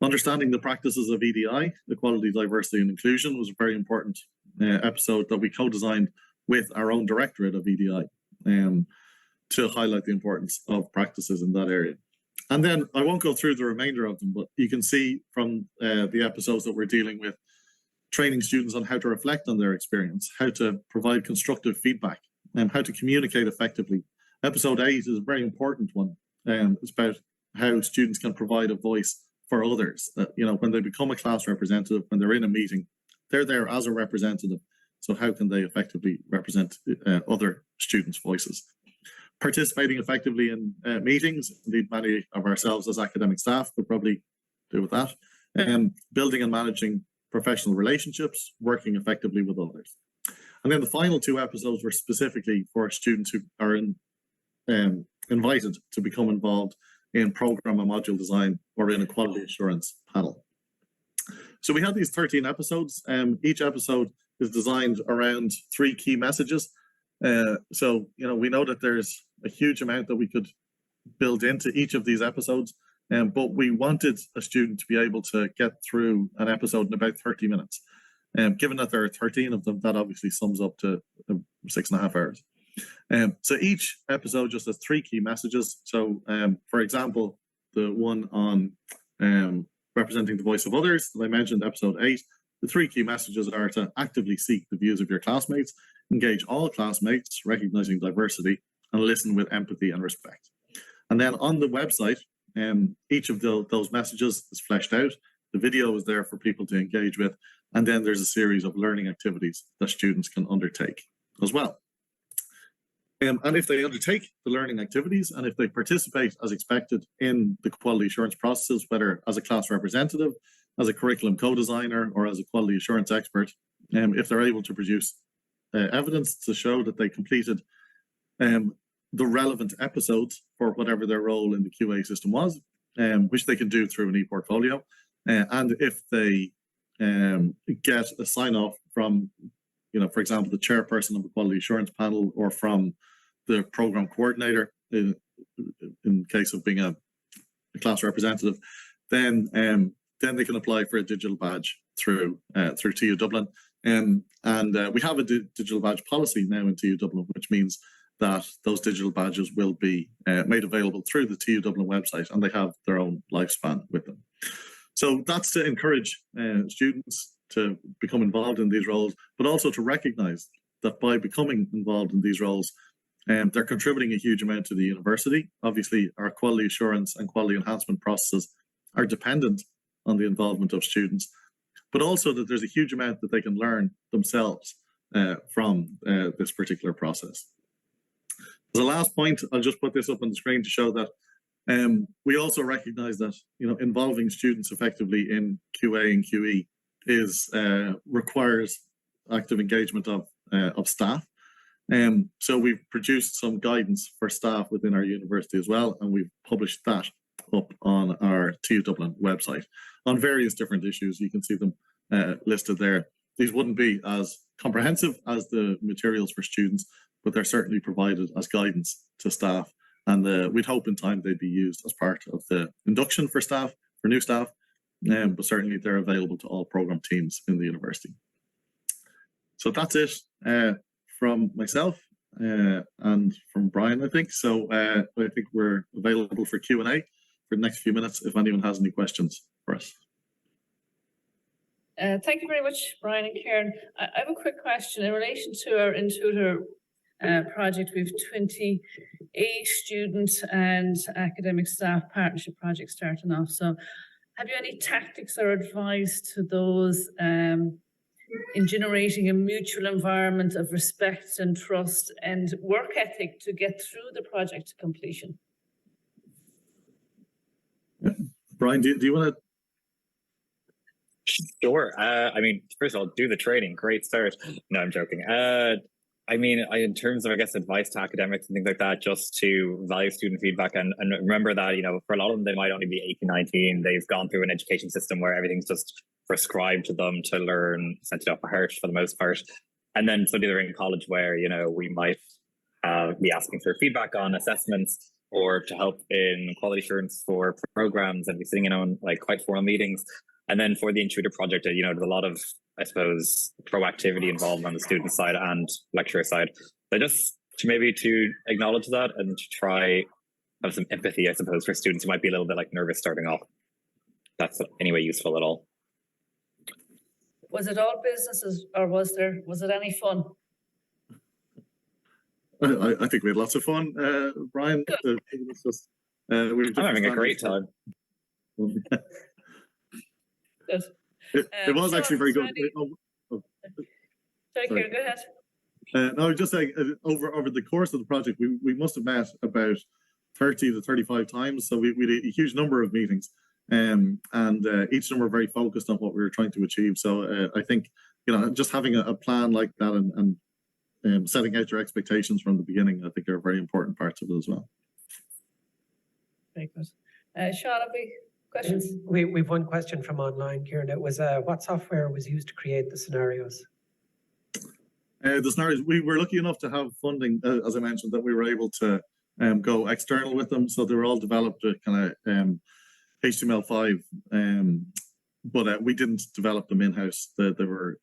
Understanding the practices of EDI, equality, diversity and inclusion, was a very important episode that we co-designed with our own directorate of EDI to highlight the importance of practices in that area. And then I won't go through the remainder of them, but you can see from the episodes that we're dealing with, training students on how to reflect on their experience, how to provide constructive feedback, and how to communicate effectively. Episode 8 is a very important one. It's about how students can provide a voice for others. That, when they become a class representative, when they're in a meeting, they're there as a representative. So how can they effectively represent other students' voices? Participating effectively in meetings. Indeed, many of ourselves as academic staff could probably do with that. Building and managing professional relationships, working effectively with others. And then the final 2 episodes were specifically for students who are invited to become involved in program and module design, or in a quality assurance panel. So we have these 13 episodes. Each episode is designed around 3 key messages. So we know that there's a huge amount that we could build into each of these episodes, but we wanted a student to be able to get through an episode in about 30 minutes. Given that there are 13 of them, that obviously sums up to 6.5 hours. So each episode just has 3 key messages. So, for example, the one on representing the voice of others that I mentioned, episode 8, the 3 key messages are to actively seek the views of your classmates, engage all classmates, recognizing diversity, and listen with empathy and respect. And then on the website, each of those messages is fleshed out. The video is there for people to engage with. And then there's a series of learning activities that students can undertake as well. And if they undertake the learning activities, and if they participate as expected in the quality assurance processes, whether as a class representative, as a curriculum co-designer, or as a quality assurance expert, if they're able to produce evidence to show that they completed the relevant episodes for whatever their role in the QA system was, which they can do through an e-portfolio, and if they get a sign-off from, for example, the chairperson of the quality assurance panel, or from the program coordinator, in case of being a class representative, then they can apply for a digital badge through TU Dublin. And we have a digital badge policy now in TU Dublin, which means that those digital badges will be made available through the TU Dublin website, and they have their own lifespan with them. So that's to encourage students to become involved in these roles, but also to recognize that by becoming involved in these roles, they're contributing a huge amount to the university. Obviously, our quality assurance and quality enhancement processes are dependent on the involvement of students, but also that there's a huge amount that they can learn themselves from this particular process. As a last point, I'll just put this up on the screen to show that we also recognize that involving students effectively in QA and QE requires active engagement of staff. So we've produced some guidance for staff within our university as well, and we've published that up on our TU Dublin website on various different issues. You can see them listed there. These wouldn't be as comprehensive as the materials for students, but they're certainly provided as guidance to staff. And we'd hope in time they'd be used as part of the induction for staff, for new staff, but certainly they're available to all program teams in the university. So that's it from myself and from Brian, I think. So I think we're available for Q&A for the next few minutes if anyone has any questions for us. Thank you very much, Brian and Karen. I have a quick question in relation to our in-tutor project. We have 28 students and academic staff partnership project starting off. So have you any tactics or advice to those in generating a mutual environment of respect and trust and work ethic to get through the project to completion? Brian, do you want to? Sure. I mean, first of all, do the training. Great start. No, I'm joking. I mean, in terms of, I guess, advice to academics and things like that, just to value student feedback and remember that, you know, for a lot of them, they might only be 18, 19. They've gone through an education system where everything's just prescribed to them to learn essentially off by heart for the most part. And then so they're in college where, you know, we might be asking for feedback on assessments or to help in quality assurance for programs and be sitting in on like quite formal meetings. And then for the in-tutor project, you know, there's a lot of, I suppose, proactivity involved on the student side and lecturer side. So just to acknowledge that and to try have some empathy, I suppose, for students who might be a little bit like nervous starting off. That's anyway useful at all. Was it all businesses or was it any fun? I think we had lots of fun, Brian. I'm having a great time. It was actually very good. Sorry, Kieran, go ahead. No, just saying, over the course of the project, we must have met about 30 to 35 times. So we had a huge number of meetings, and each of them were very focused on what we were trying to achieve. So I think, you know, just having a plan like that and setting out your expectations from the beginning, I think are very important parts of it as well. Very good. Sean, have we questions? We've one question from online, Kieran. It was what software was used to create the scenarios? The scenarios, we were lucky enough to have funding, as I mentioned, that we were able to go external with them. So they were all developed with kind of HTML5, but we didn't develop them in-house. They were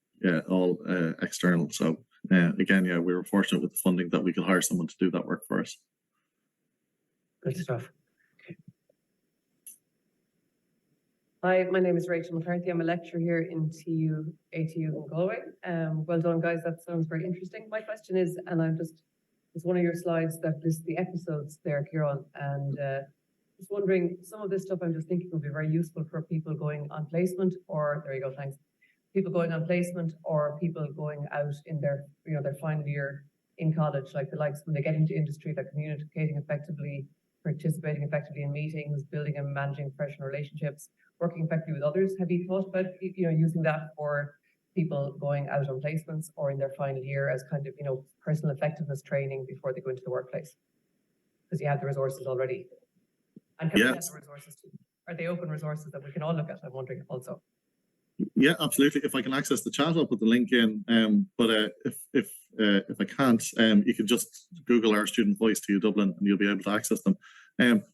all external. So again, we were fortunate with the funding that we could hire someone to do that work for us. Good stuff. Hi, my name is Rachel McCarthy. I'm a lecturer here in ATU in Galway. Well done, guys. That sounds very interesting. My question is, and it's one of your slides that lists the episodes there, Kieran, and just wondering, some of this stuff I'm just thinking would be very useful for people going on placement, or there you go, thanks. People going on placement or people going out in their, you know, their final year in college, like the likes when they get into industry, they're communicating effectively, participating effectively in meetings, building and managing professional relationships, working effectively with others. Have you thought about, you know, using that for people going out on placements or in their final year as kind of, you know, personal effectiveness training before they go into the workplace? Because you have the resources already. And can we get the resources too? Are they open resources that we can all look at? I'm wondering also. Yeah, absolutely. If I can access the chat, I'll put the link in. But if I can't, you can just Google our student voice TU Dublin and you'll be able to access them. And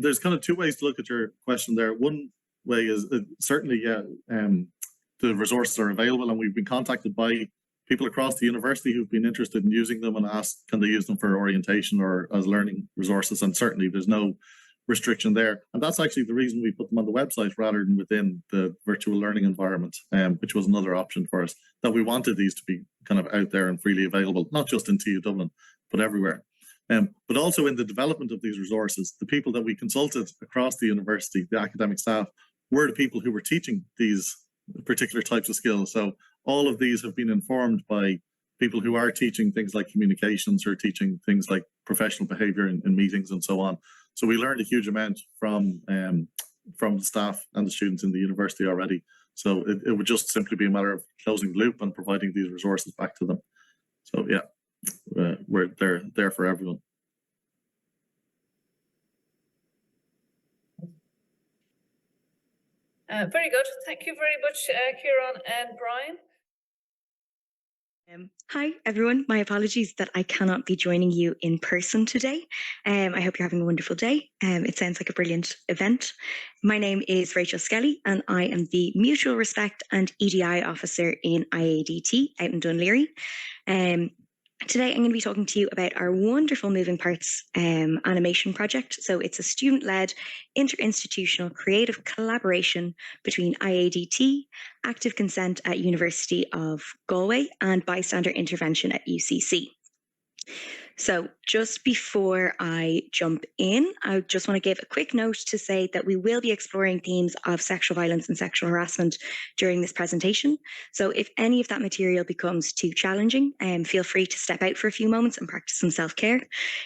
there's kind of two ways to look at your question there. One way is certainly, the resources are available, and we've been contacted by people across the university who've been interested in using them and asked, can they use them for orientation or as learning resources? And certainly there's no restriction there. And that's actually the reason we put them on the website rather than within the virtual learning environment, which was another option for us, that we wanted these to be kind of out there and freely available, not just in TU Dublin, but everywhere. But also in the development of these resources, the people that we consulted across the university, the academic staff, were the people who were teaching these particular types of skills. So all of these have been informed by people who are teaching things like communications or teaching things like professional behavior in meetings and so on. So we learned a huge amount from the staff and the students in the university already. So it would just simply be a matter of closing the loop and providing these resources back to them. So yeah, they're there for everyone. Very good. Thank you very much, Kieran and Brian. Hi, everyone. My apologies that I cannot be joining you in person today. I hope you're having a wonderful day. It sounds like a brilliant event. My name is Rachel Skelly, and I am the Mutual Respect and EDI Officer in IADT out in Dunleary. Today, I'm going to be talking to you about our wonderful Moving Parts animation project. So it's a student-led interinstitutional creative collaboration between IADT, Active Consent at University of Galway, and Bystander Intervention at UCC. So just before I jump in, I just want to give a quick note to say that we will be exploring themes of sexual violence and sexual harassment during this presentation. So if any of that material becomes too challenging, feel free to step out for a few moments and practice some self-care.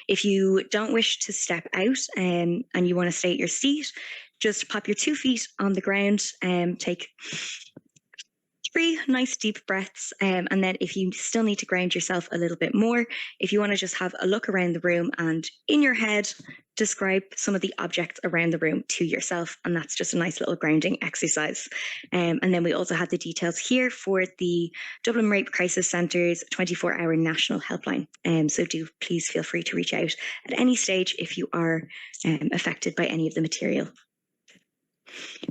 If you don't wish to step out and you want to stay at your seat, just pop your 2 feet on the ground and take 3 nice deep breaths. And then if you still need to ground yourself a little bit more, if you want to just have a look around the room and in your head, describe some of the objects around the room to yourself. And that's just a nice little grounding exercise. And then we also have the details here for the Dublin Rape Crisis Centre's 24-hour national helpline. So do please feel free to reach out at any stage if you are affected by any of the material.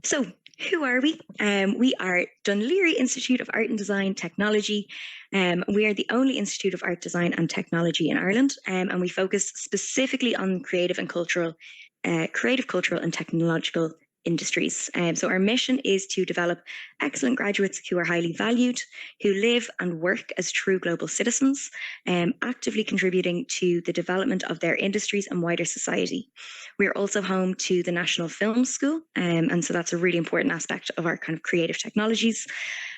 So who are we? We are Dunleary Institute of Art and Design Technology. We are the only Institute of Art, Design and Technology in Ireland, and we focus specifically on creative, cultural and technological industries. So our mission is to develop excellent graduates who are highly valued, who live and work as true global citizens, actively contributing to the development of their industries and wider society. We are also home to the National Film School, and so that's a really important aspect of our kind of creative technologies.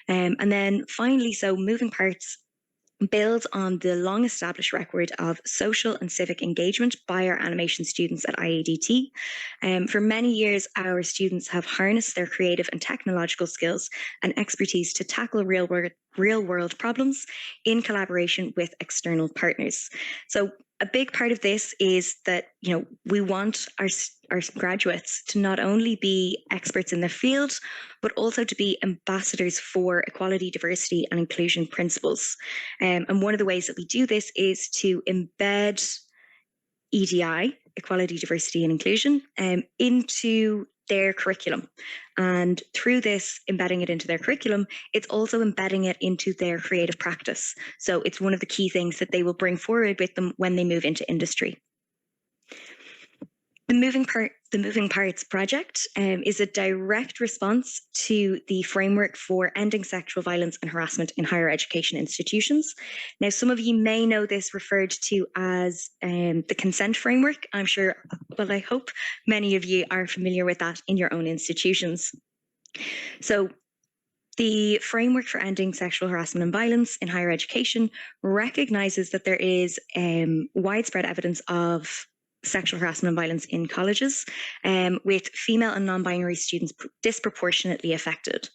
And then finally, so Moving Parts builds on the long established record of social and civic engagement by our animation students at IADT. For many years, our students have harnessed their creative and technological skills and expertise to tackle real world problems in collaboration with external partners. So a big part of this is that, we want our graduates to not only be experts in their field, but also to be ambassadors for equality, diversity, and inclusion principles. And one of the ways that we do this is to embed EDI, equality, diversity, and inclusion, into their curriculum. And through this, embedding it into their curriculum, it's also embedding it into their creative practice. So it's one of the key things that they will bring forward with them when they move into industry. The Moving Parts project is a direct response to the framework for ending sexual violence and harassment in higher education institutions. Now, some of you may know this referred to as the consent framework. I'm sure, well, I hope many of you are familiar with that in your own institutions. So the framework for ending sexual harassment and violence in higher education recognizes that there is widespread evidence of sexual harassment and violence in colleges, with female and non-binary students disproportionately affected.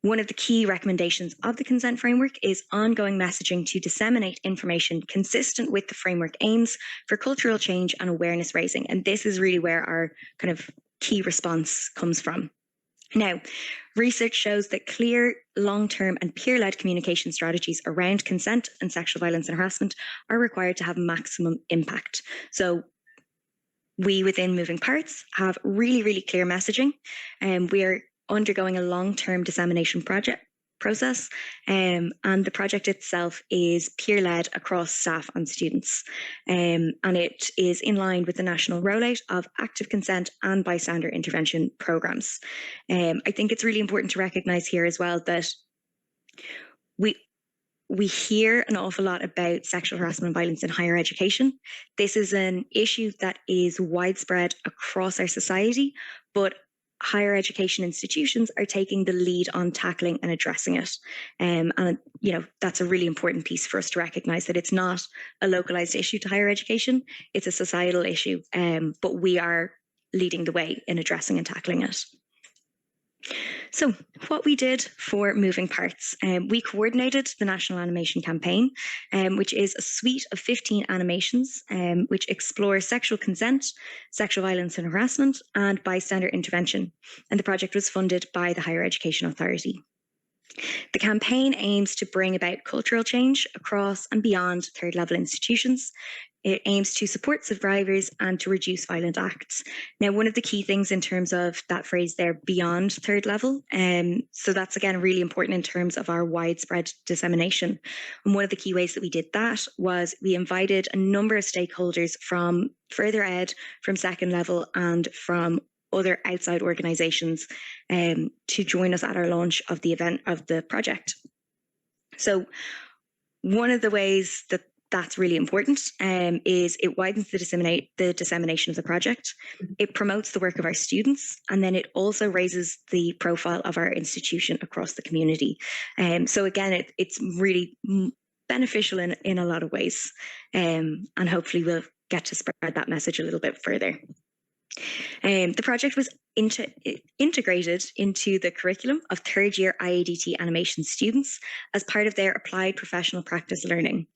One of the key recommendations of the consent framework is ongoing messaging to disseminate information consistent with the framework aims for cultural change and awareness raising. And this is really where our kind of key response comes from. Now, research shows that clear, long-term and peer-led communication strategies around consent and sexual violence and harassment are required to have maximum impact. So we within Moving Parts have really, really clear messaging, and we are undergoing a long-term dissemination process, and the project itself is peer-led across staff and students, and it is in line with the national rollout of active consent and bystander intervention programs. I think it's really important to recognise here as well that we hear an awful lot about sexual harassment and violence in higher education. This is an issue that is widespread across our society, but higher education institutions are taking the lead on tackling and addressing it. And that's a really important piece for us to recognise, that it's not a localised issue to higher education, it's a societal issue, but we are leading the way in addressing and tackling it. So what we did for Moving Parts, we coordinated the National Animation Campaign, which is a suite of 15 animations which explore sexual consent, sexual violence and harassment, and bystander intervention. And the project was funded by the Higher Education Authority. The campaign aims to bring about cultural change across and beyond third level institutions. It aims to support survivors and to reduce violent acts. Now, one of the key things in terms of that phrase there, beyond third level, so that's again really important in terms of our widespread dissemination. And one of the key ways that we did that was we invited a number of stakeholders from further ed, from second level, and from other outside organisations to join us at our launch of the event of the project. So one of the ways that that's really important is it widens the dissemination of the project. It promotes the work of our students, and then it also raises the profile of our institution across the community. So again, it's really beneficial in a lot of ways, and hopefully we'll get to spread that message a little bit further. The project was integrated into the curriculum of third year IADT animation students as part of their applied professional practice learning.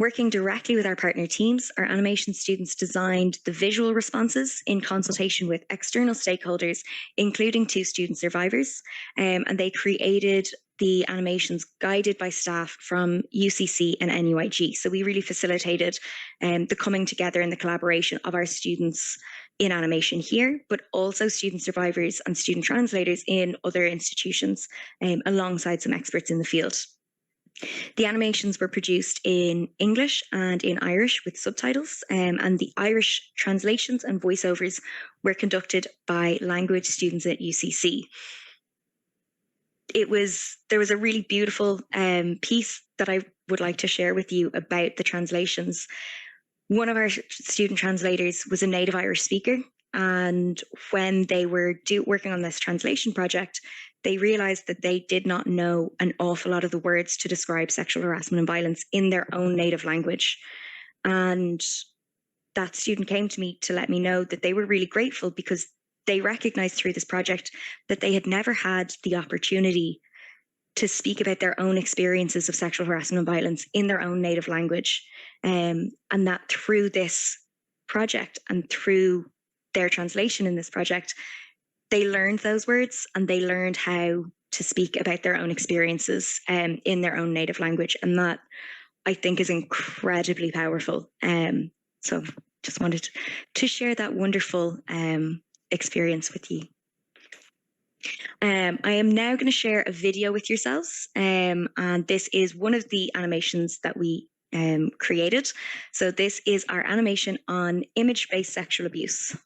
Working directly with our partner teams, our animation students designed the visual responses in consultation with external stakeholders, including 2 student survivors, and they created the animations guided by staff from UCC and NUIG. So we really facilitated the coming together and the collaboration of our students in animation here, but also student survivors and student translators in other institutions alongside some experts in the field. The animations were produced in English and in Irish with subtitles, and the Irish translations and voiceovers were conducted by language students at UCC. There was a really beautiful piece that I would like to share with you about the translations. One of our student translators was a native Irish speaker, and when they were working on this translation project, they realized that they did not know an awful lot of the words to describe sexual harassment and violence in their own native language. And that student came to me to let me know that they were really grateful because they recognized through this project that they had never had the opportunity to speak about their own experiences of sexual harassment and violence in their own native language. And that through this project and through their translation in this project, they learned those words and they learned how to speak about their own experiences in their own native language. And that, I think, is incredibly powerful. So just wanted to share that wonderful experience with you. I am now going to share a video with yourselves, and this is one of the animations that we created. So this is our animation on image-based sexual abuse.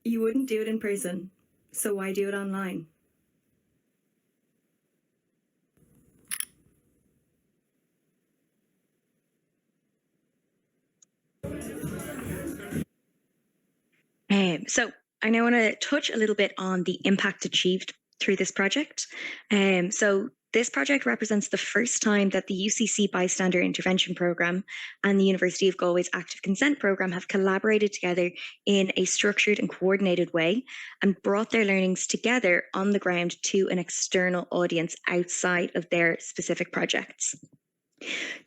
You wouldn't do it in person, so why do it online? So I now want to touch a little bit on the impact achieved through this project. So this project represents the first time that the UCC Bystander Intervention Programme and the University of Galway's Active Consent Programme have collaborated together in a structured and coordinated way and brought their learnings together on the ground to an external audience outside of their specific projects.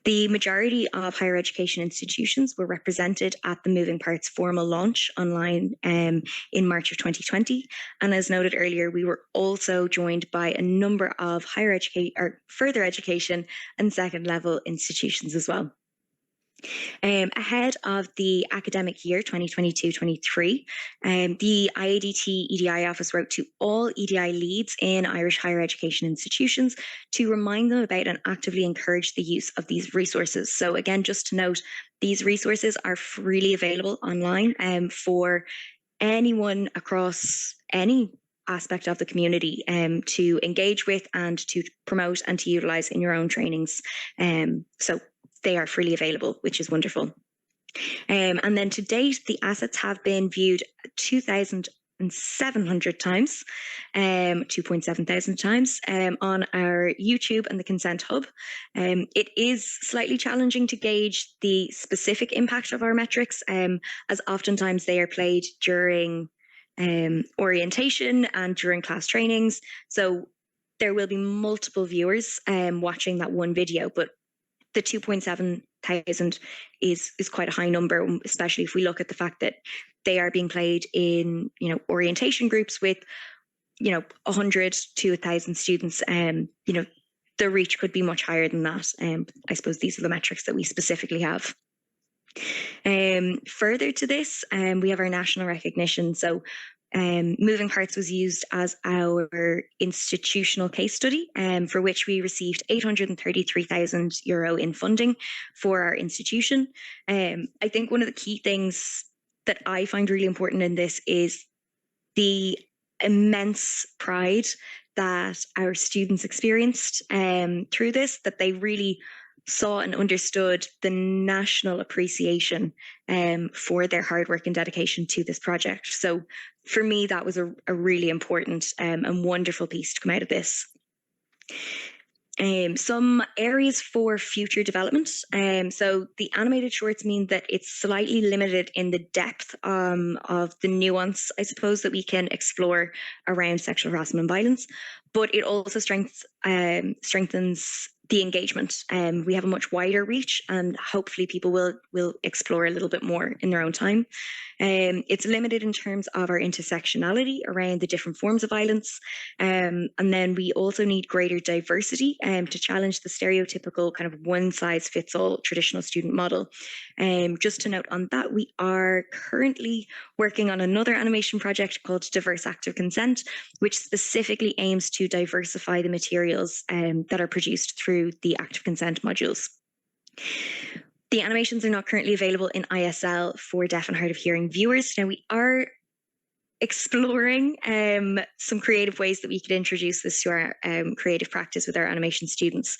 The majority of higher education institutions were represented at the Moving Parts formal launch online in March of 2020. And as noted earlier, we were also joined by a number of further education and second level institutions as well. Ahead of the academic year 2022-23, the IADT EDI office wrote to all EDI leads in Irish higher education institutions to remind them about and actively encourage the use of these resources. So again, just to note, these resources are freely available online for anyone across any aspect of the community to engage with and to promote and to utilize in your own trainings. So they are freely available, which is wonderful. And then to date, the assets have been viewed 2,700 times, 2,700 times on our YouTube and the Consent Hub. It is slightly challenging to gauge the specific impact of our metrics, as oftentimes they are played during orientation and during class trainings. So there will be multiple viewers watching that one video, but the 2,700 is quite a high number, especially if we look at the fact that they are being played in, orientation groups with, 100 to 1,000 students. The reach could be much higher than that. I suppose these are the metrics that we specifically have. Further to this, we have our national recognition. So Moving Parts was used as our institutional case study, for which we received €833,000 in funding for our institution. I think one of the key things that I find really important in this is the immense pride that our students experienced through this, that they really saw and understood the national appreciation for their hard work and dedication to this project. So for me, that was a really important and wonderful piece to come out of this. Some areas for future development. So the animated shorts mean that it's slightly limited in the depth of the nuance, I suppose, that we can explore around sexual harassment and violence, but it also strengthens the engagement. We have a much wider reach, and hopefully people will explore a little bit more in their own time. It's limited in terms of our intersectionality around the different forms of violence. And then we also need greater diversity to challenge the stereotypical kind of one-size-fits-all traditional student model. Just to note on that, we are currently working on another animation project called Diverse Active Consent, which specifically aims to diversify the materials that are produced through the active consent modules. The animations are not currently available in ISL for deaf and hard of hearing viewers. Now, we are exploring some creative ways that we could introduce this to our creative practice with our animation students.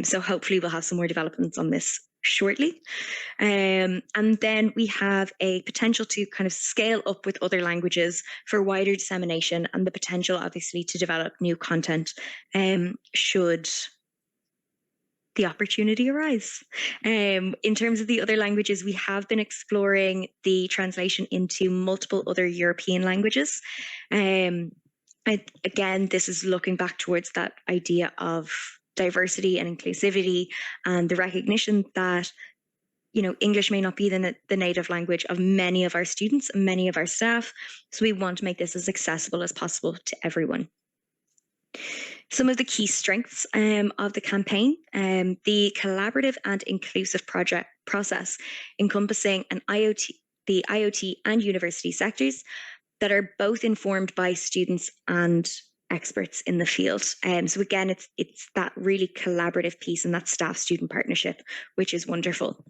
So hopefully we'll have some more developments on this shortly. And then we have a potential to kind of scale up with other languages for wider dissemination, and the potential, obviously, to develop new content should the opportunity arise. In terms of the other languages, we have been exploring the translation into multiple other European languages. Again, this is looking back towards that idea of diversity and inclusivity, and the recognition that English may not be the native language of many of our students and many of our staff. So we want to make this as accessible as possible to everyone. Some of the key strengths of the campaign: the collaborative and inclusive project process encompassing the IoT and university sectors that are both informed by students and experts in the field. So again, it's that really collaborative piece and that staff-student partnership, which is wonderful.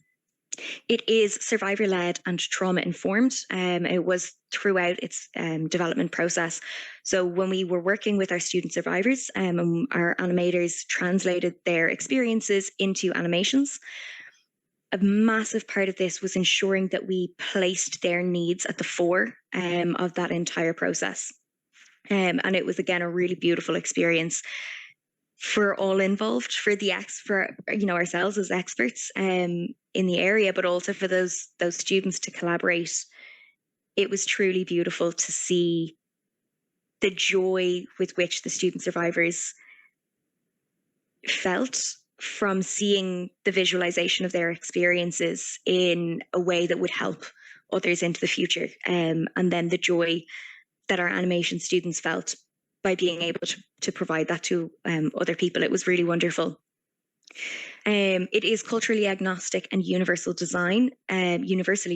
It is survivor-led and trauma-informed. It was throughout its development process. So when we were working with our student survivors, our animators translated their experiences into animations. A massive part of this was ensuring that we placed their needs at the fore of that entire process. And it was, again, a really beautiful experience for all involved, for ourselves as experts in the area, but also for those students to collaborate. It was truly beautiful to see the joy with which the student survivors felt from seeing the visualization of their experiences in a way that would help others into the future, and then the joy that our animation students felt by being able to provide that to other people. It was really wonderful. It is culturally agnostic and universally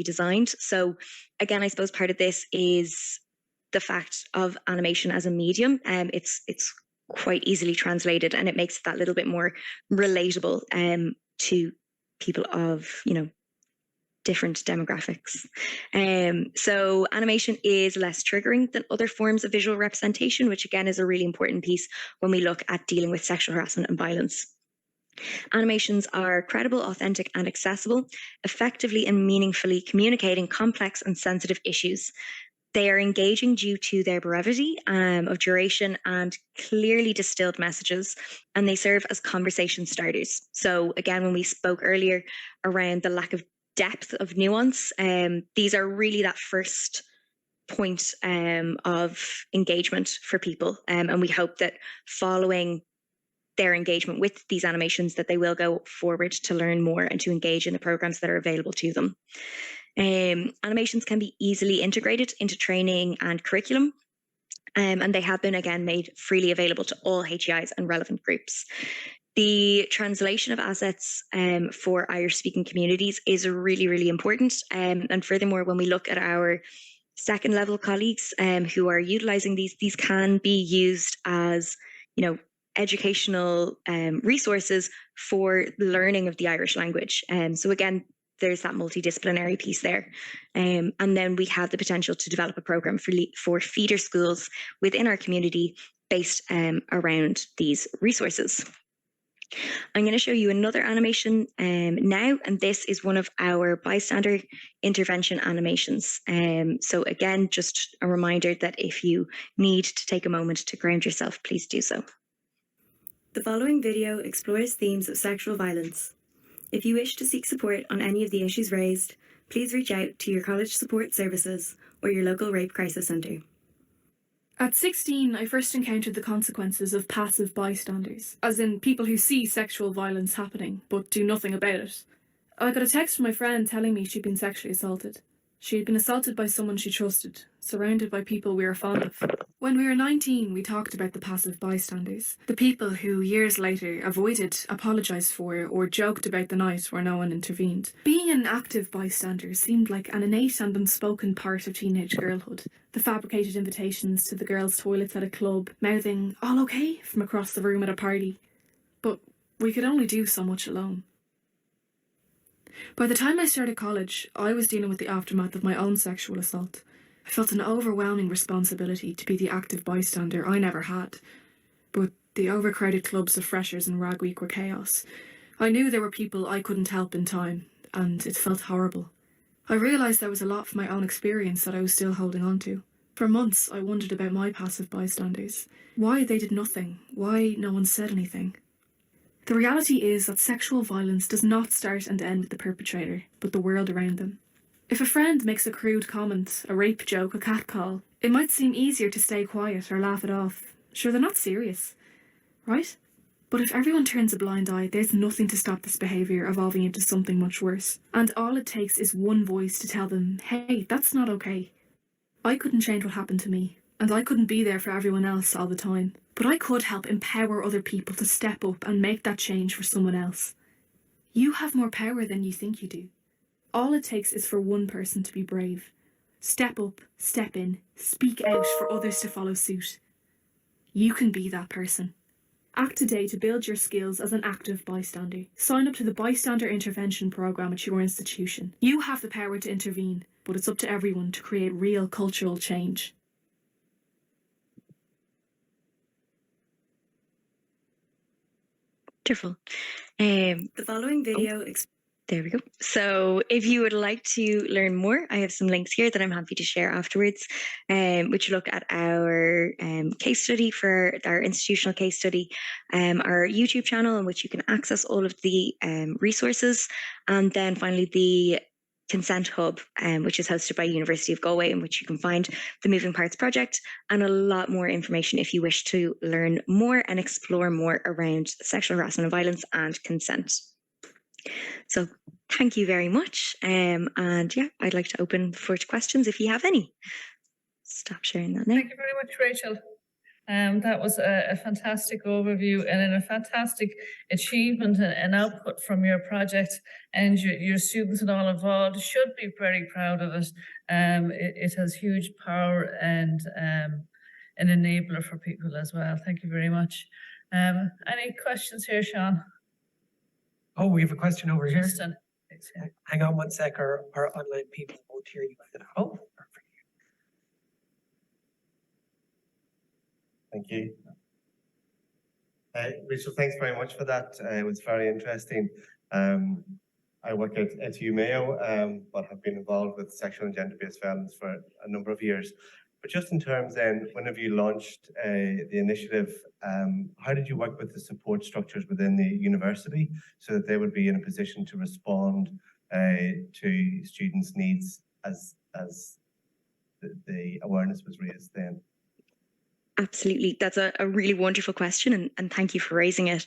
designed. So again, I suppose part of this is the fact of animation as a medium. It's quite easily translated, and it makes it that little bit more relatable to people of different demographics. So animation is less triggering than other forms of visual representation, which again is a really important piece when we look at dealing with sexual harassment and violence. Animations are credible, authentic, and accessible, effectively and meaningfully communicating complex and sensitive issues. They are engaging due to their brevity of duration and clearly distilled messages, and they serve as conversation starters. So again, when we spoke earlier around the lack of depth of nuance, these are really that first point of engagement for people. And we hope that following their engagement with these animations, that they will go forward to learn more and to engage in the programs that are available to them. Animations can be easily integrated into training and curriculum, and they have been again made freely available to all HEIs and relevant groups. The translation of assets for Irish-speaking communities is really, really important. And furthermore, when we look at our second level colleagues who are utilising these can be used as, educational resources for learning of the Irish language. So again, there's that multidisciplinary piece there. And then we have the potential to develop a programme for feeder schools within our community based around these resources. I'm going to show you another animation now, and this is one of our bystander intervention animations. So again, just a reminder that if you need to take a moment to ground yourself, please do so. The following video explores themes of sexual violence. If you wish to seek support on any of the issues raised, please reach out to your college support services or your local rape crisis centre. At 16, I first encountered the consequences of passive bystanders, as in people who see sexual violence happening but do nothing about it. I got a text from my friend telling me she'd been sexually assaulted. She had been assaulted by someone she trusted, surrounded by people we were fond of. When we were 19, we talked about the passive bystanders, the people who years later avoided, apologised for, or joked about the night where no one intervened. Being an active bystander seemed like an innate and unspoken part of teenage girlhood. The fabricated invitations to the girls' toilets at a club, mouthing, "all okay?" from across the room at a party. But we could only do so much alone. By the time I started college, I was dealing with the aftermath of my own sexual assault. I felt an overwhelming responsibility to be the active bystander I never had. But the overcrowded clubs of freshers and Rag Week were chaos. I knew there were people I couldn't help in time, and it felt horrible. I realised there was a lot from my own experience that I was still holding on to. For months, I wondered about my passive bystanders. Why they did nothing, why no one said anything. The reality is that sexual violence does not start and end with the perpetrator, but the world around them. If a friend makes a crude comment, a rape joke, a catcall, it might seem easier to stay quiet or laugh it off. Sure, they're not serious, right? But if everyone turns a blind eye, there's nothing to stop this behaviour evolving into something much worse. And all it takes is one voice to tell them, hey, that's not okay. I couldn't change what happened to me, and I couldn't be there for everyone else all the time. But I could help empower other people to step up and make that change for someone else. You have more power than you think you do. All it takes is for one person to be brave. Step up, step in, speak out for others to follow suit. You can be that person. Act today to build your skills as an active bystander. Sign up to the Bystander Intervention Programme at your institution. You have the power to intervene, but it's up to everyone to create real cultural change. Wonderful. The following video there we go. So if you would like to learn more, I have some links here that I'm happy to share afterwards, which look at our case study for our institutional case study, our YouTube channel in which you can access all of the resources, and then finally the Consent Hub, which is hosted by University of Galway, in which you can find the Moving Parts project and a lot more information if you wish to learn more and explore more around sexual harassment and violence and consent. So thank you very much. And yeah, I'd like to open the floor to questions if you have any. Stop sharing that now. Thank you very much, Rachel. That was a fantastic overview and a fantastic achievement and output from your project, and your students and all involved should be very proud of it. It has huge power and an enabler for people as well. Thank you very much. Any questions here, Sean? Oh, we have a question over here. Justin. Hang on one sec, our online people won't hear you. Oh, perfect. Thank you. Rachel, thanks very much for that. It was very interesting. I work at Mayo, but have been involved with sexual and gender-based violence for a number of years. But just in terms then, whenever you launched the initiative, how did you work with the support structures within the university so that they would be in a position to respond to students' needs as the awareness was raised then? Absolutely. That's a really wonderful question, and thank you for raising it.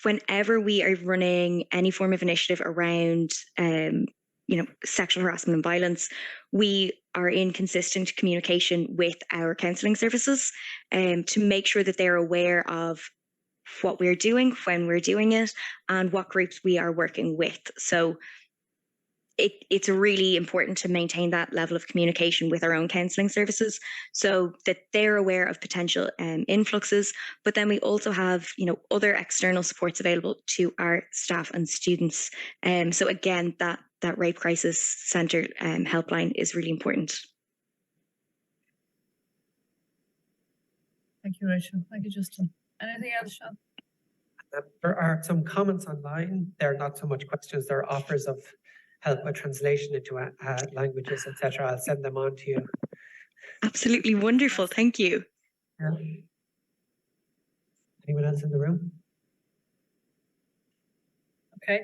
Whenever we are running any form of initiative around sexual harassment and violence, we are in consistent communication with our counselling services to make sure that they're aware of what we're doing, when we're doing it, and what groups we are working with. So it's really important to maintain that level of communication with our own counselling services so that they're aware of potential influxes. But then we also have, other external supports available to our staff and students. So again, that Rape Crisis Centre helpline is really important. Thank you, Rachel. Thank you, Justin. Anything else, Sean? There are some comments online. They're not so much questions, they're offers of help with translation into languages, etc. I'll send them on to you. Absolutely wonderful. Thank you. Yeah. Anyone else in the room? Okay.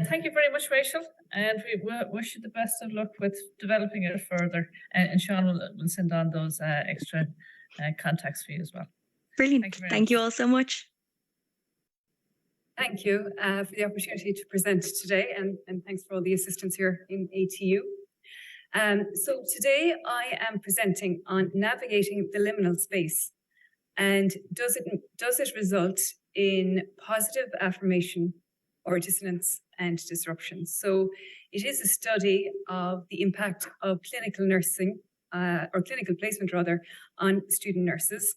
Thank you very much, Rachel. And we wish you the best of luck with developing it further. And Sean will send on those extra contacts for you as well. Brilliant. Thank you all so much. Thank you for the opportunity to present today, and thanks for all the assistance here in ATU. So today I am presenting on navigating the liminal space, and does it result in positive affirmation or dissonance and disruption? So it is a study of the impact of clinical nursing or clinical placement rather on student nurses,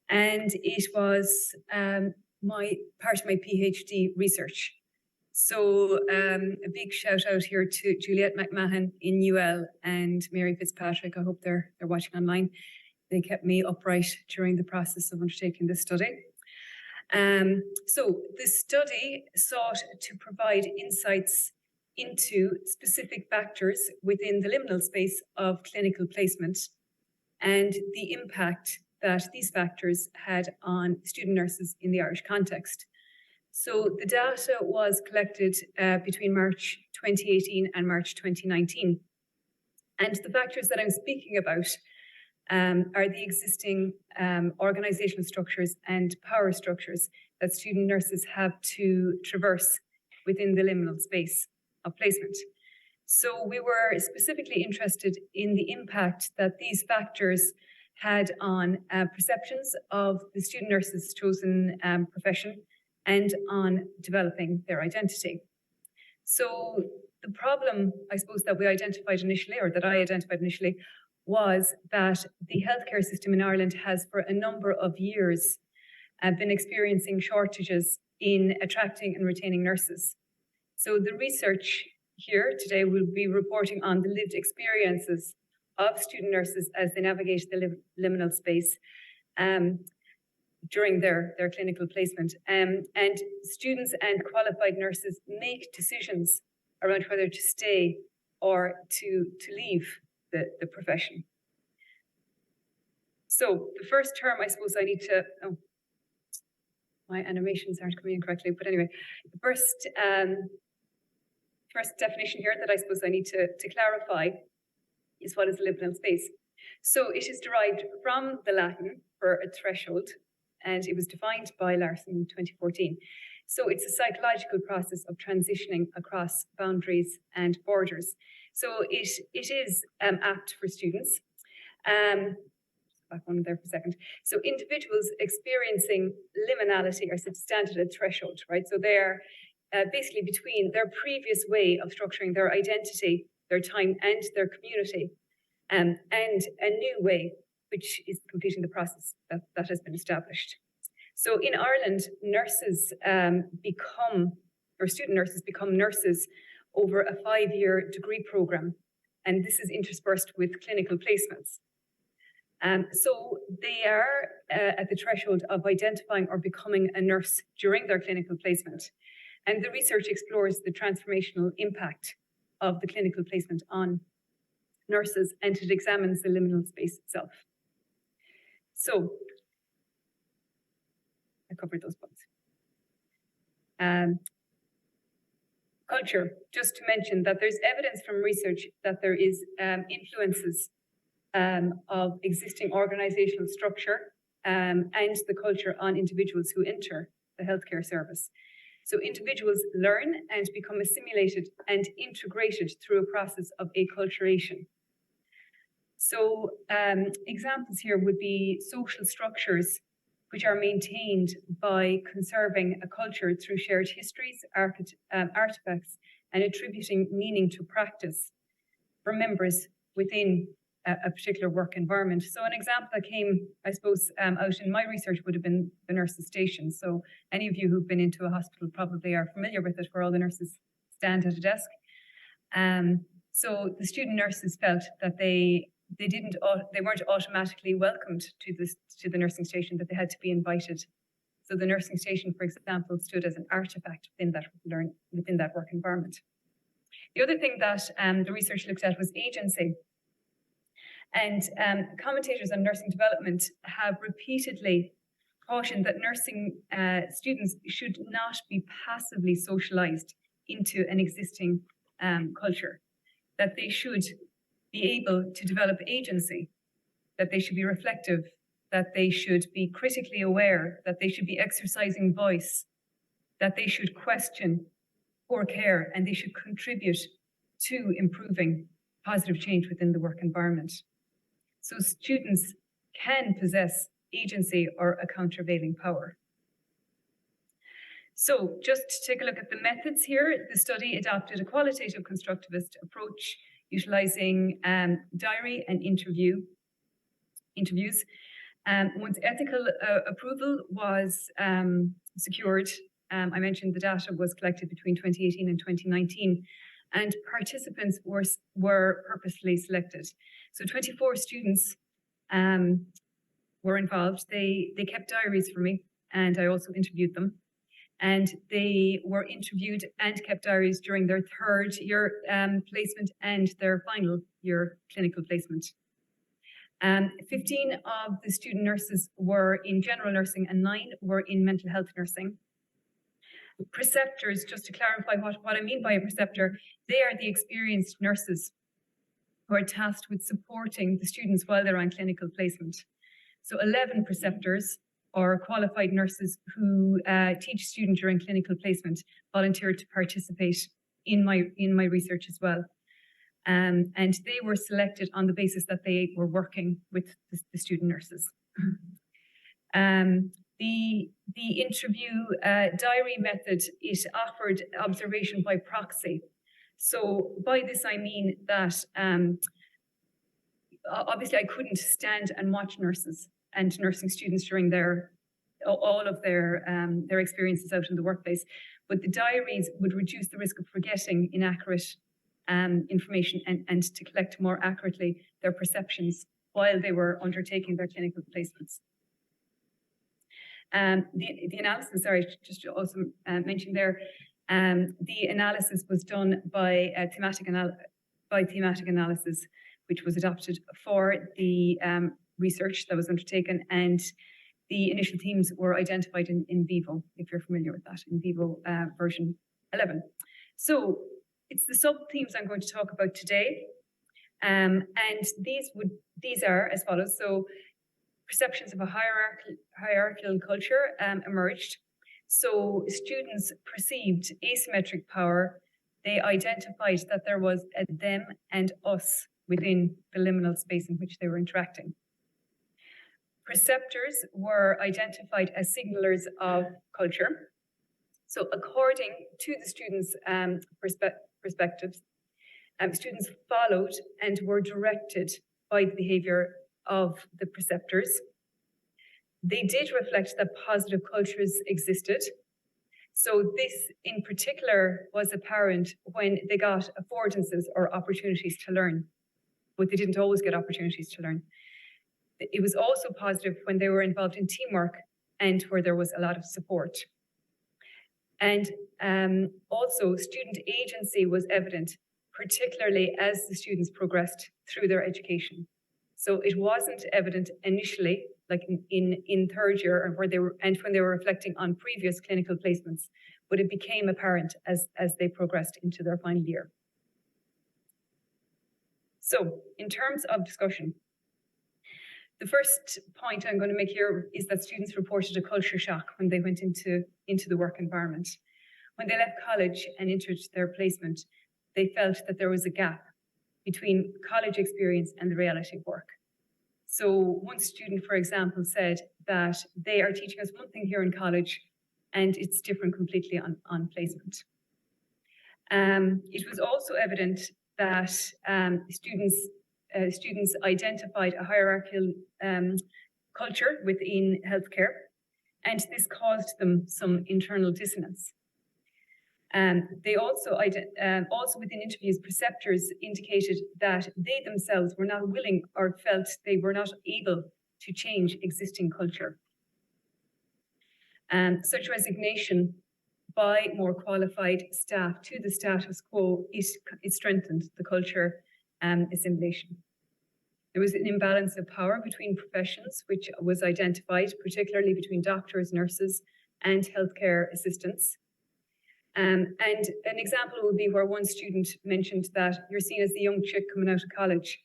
and it was part of my PhD research. So a big shout out here to Juliette McMahon in UL and Mary Fitzpatrick. I hope they're watching online. They kept me upright during the process of undertaking this study. So this study sought to provide insights into specific factors within the liminal space of clinical placement and the impact that these factors had on student nurses in the Irish context. So the data was collected between March 2018 and March 2019. And the factors that I'm speaking about are the existing organizational structures and power structures that student nurses have to traverse within the liminal space of placement. So we were specifically interested in the impact that these factors had on perceptions of the student nurses' chosen profession and on developing their identity. So the problem, I suppose, that we identified initially, or that I identified initially, was that the healthcare system in Ireland has for a number of years been experiencing shortages in attracting and retaining nurses. So the research here today will be reporting on the lived experiences of student nurses as they navigate the liminal space during their clinical placement. And students and qualified nurses make decisions around whether to stay or to leave the profession. So the first term, I suppose I need to, my animations aren't coming in correctly, but anyway, the first definition here that I suppose I need to clarify is what is a liminal space. So it is derived from the Latin for a threshold, and it was defined by Larson in 2014. So it's a psychological process of transitioning across boundaries and borders. So it is apt for students. Back on there for a second. So individuals experiencing liminality are substantive at threshold, right? So they're basically between their previous way of structuring their identity, their time and their community, and a new way, which is completing the process that has been established. So in Ireland, student nurses become nurses over a 5-year degree program, and this is interspersed with clinical placements. So they are at the threshold of identifying or becoming a nurse during their clinical placement. And the research explores the transformational impact of the clinical placement on nurses, and it examines the liminal space itself. So I covered those points. Culture, just to mention that there's evidence from research that there is influences of existing organizational structure and the culture on individuals who enter the healthcare service. So individuals learn and become assimilated and integrated through a process of acculturation. So examples here would be social structures which are maintained by conserving a culture through shared histories, artifacts, and attributing meaning to practice for members within a particular work environment. So an example that came, I suppose, out in my research would have been the nurses' station. So any of you who've been into a hospital probably are familiar with it, where all the nurses stand at a desk. So the student nurses felt that they weren't automatically welcomed to the nursing station, that they had to be invited. So the nursing station, for example, stood as an artifact within that work environment. The other thing that the research looked at was agency. And commentators on nursing development have repeatedly cautioned that nursing students should not be passively socialized into an existing culture, that they should be able to develop agency, that they should be reflective, that they should be critically aware, that they should be exercising voice, that they should question poor care, and they should contribute to improving positive change within the work environment. So students can possess agency or a countervailing power. So just to take a look at the methods here, the study adopted a qualitative constructivist approach utilizing diary and interviews. Once ethical approval was secured, I mentioned the data was collected between 2018 and 2019, and participants were purposefully selected. So 24 students were involved. They kept diaries for me, and I also interviewed them. And they were interviewed and kept diaries during their 3rd year placement and their final year clinical placement. 15 of the student nurses were in general nursing and 9 were in mental health nursing. Preceptors, just to clarify what I mean by a preceptor, they are the experienced nurses who are tasked with supporting the students while they're on clinical placement. So 11 preceptors, or qualified nurses who teach students during clinical placement, volunteered to participate in my research as well. And they were selected on the basis that they were working with the student nurses. The interview diary method, it offered observation by proxy. So by this I mean that obviously I couldn't stand and watch nurses and nursing students during all of their experiences out in the workplace, but the diaries would reduce the risk of forgetting inaccurate information and to collect more accurately their perceptions while they were undertaking their clinical placements. The analysis, sorry, just to also mention there, the analysis was done by thematic analysis, which was adopted for the research that was undertaken, and the initial themes were identified in Vivo, if you're familiar with that, in Vivo version 11. So it's the sub-themes I'm going to talk about today, and these are as follows. So perceptions of a hierarchical culture emerged. So students perceived asymmetric power. They identified that there was a them and us within the liminal space in which they were interacting. Perceptors were identified as signalers of culture. So according to the students' perspectives, students followed and were directed by the behavior of the preceptors. They did reflect that positive cultures existed. So this in particular was apparent when they got affordances or opportunities to learn, but they didn't always get opportunities to learn. It was also positive when they were involved in teamwork and where there was a lot of support. And also student agency was evident, particularly as the students progressed through their education. So it wasn't evident initially, like in third year, or where they were, and when they were reflecting on previous clinical placements, but it became apparent as they progressed into their final year. So in terms of discussion, the first point I'm going to make here is that students reported a culture shock when they went into the work environment. When they left college and entered their placement, they felt that there was a gap between college experience and the reality of work. So one student, for example, said that they are teaching us one thing here in college and it's different completely on placement. It was also evident that students identified a hierarchical culture within healthcare, and this caused them some internal dissonance. They also within interviews, preceptors indicated that they themselves were not willing or felt they were not able to change existing culture. Such resignation by more qualified staff to the status quo, it strengthened the culture assimilation. There was an imbalance of power between professions, which was identified, particularly between doctors, nurses, and healthcare assistants. And an example would be where one student mentioned that you're seen as the young chick coming out of college,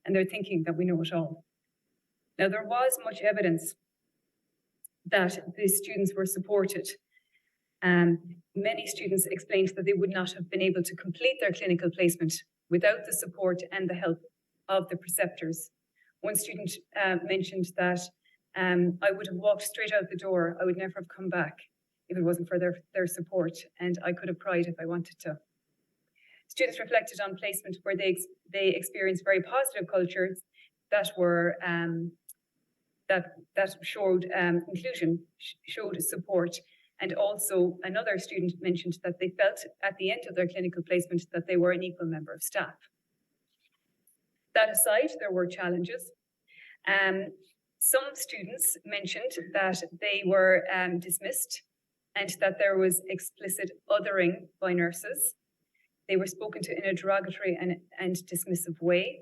and they're thinking that we know it all. Now, there was much evidence that the students were supported. Many students explained that they would not have been able to complete their clinical placement without the support and the help of the preceptors. One student mentioned that I would have walked straight out the door. I would never have come back if it wasn't for their support, and I could have cried if I wanted to. Students reflected on placement where they experienced very positive cultures that were that showed inclusion, showed support, and also another student mentioned that they felt at the end of their clinical placement that they were an equal member of staff. That aside, there were challenges. Some students mentioned that they were dismissed and that there was explicit othering by nurses. They were spoken to in a derogatory and dismissive way,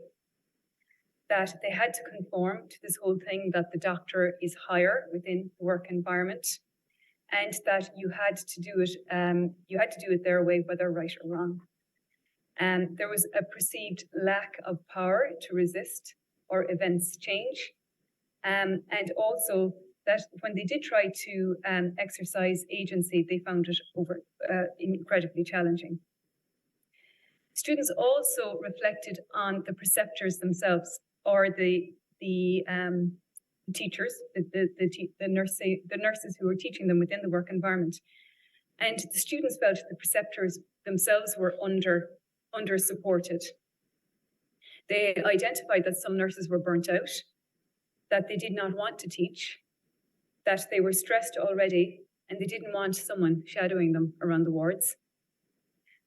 that they had to conform to this whole thing that the doctor is higher within the work environment, and that you had to do it their way, whether right or wrong. There was a perceived lack of power to resist or events change, and also that when they did try to exercise agency, they found it incredibly challenging. Students also reflected on the preceptors themselves, or the teachers, the nurses who were teaching them within the work environment. And the students felt the preceptors themselves were under supported. They identified that some nurses were burnt out, that they did not want to teach, that they were stressed already, and they didn't want someone shadowing them around the wards.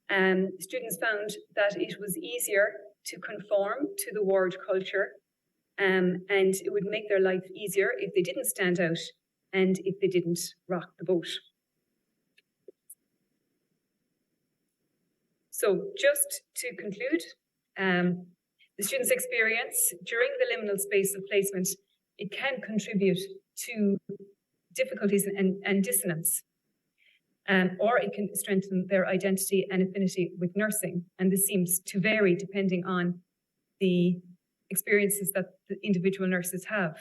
Students found that it was easier to conform to the ward culture, and it would make their life easier if they didn't stand out and if they didn't rock the boat. So just to conclude, the student's experience during the liminal space of placement, it can contribute to difficulties and dissonance, or it can strengthen their identity and affinity with nursing. And this seems to vary depending on the experiences that the individual nurses have.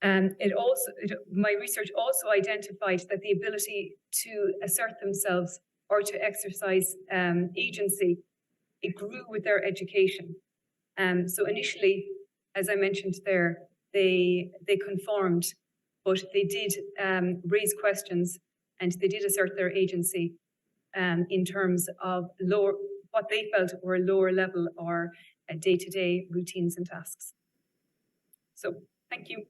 My research also identified that the ability to assert themselves or to exercise agency, it grew with their education. So initially, as I mentioned there, they conformed, but they did raise questions and they did assert their agency in terms of what they felt were lower level or day-to-day routines and tasks. So, thank you.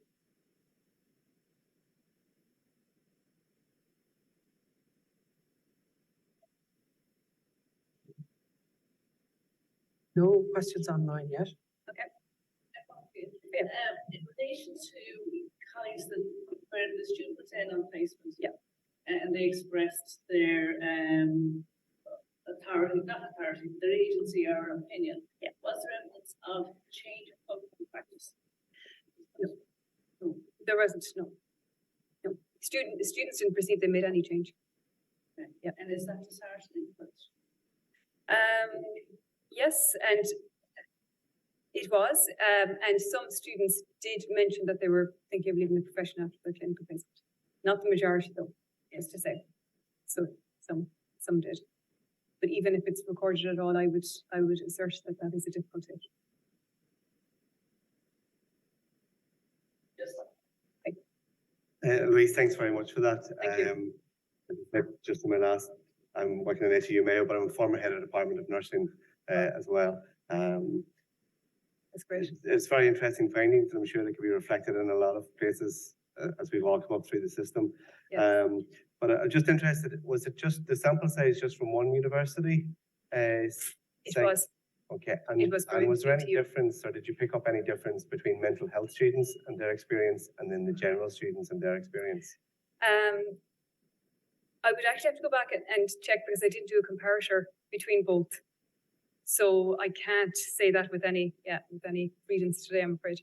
No questions online yet. Okay. In relation to colleagues that where the student was in on placement, and they expressed their authority, not authority, their agency or opinion. Was there evidence of change of public practice? No, there wasn't. No. The students didn't perceive they made any change. Yeah. And is that disheartening? Yes, and it was. And some students did mention that they were thinking of leaving the profession after their clinical placement. Not the majority, though, is to say. So some did. But even if it's recorded at all, I would assert that that is a difficulty. Louise, thanks very much for that. Thank you. Just in my last, I'm working at ATU Mayo, but I'm a former head of the Department of Nursing as well. That's great. It's very interesting findings, and I'm sure they can be reflected in a lot of places as we've all come up through the system. Yes. But I'm just interested, was it just the sample size just from one university? It was. Okay, It was and was there any ATU. difference, or did you pick up any difference between mental health students and their experience, and then the general students and their experience? I would actually have to go back and check because I didn't do a comparator between both. So I can't say that with any readings today, I'm afraid.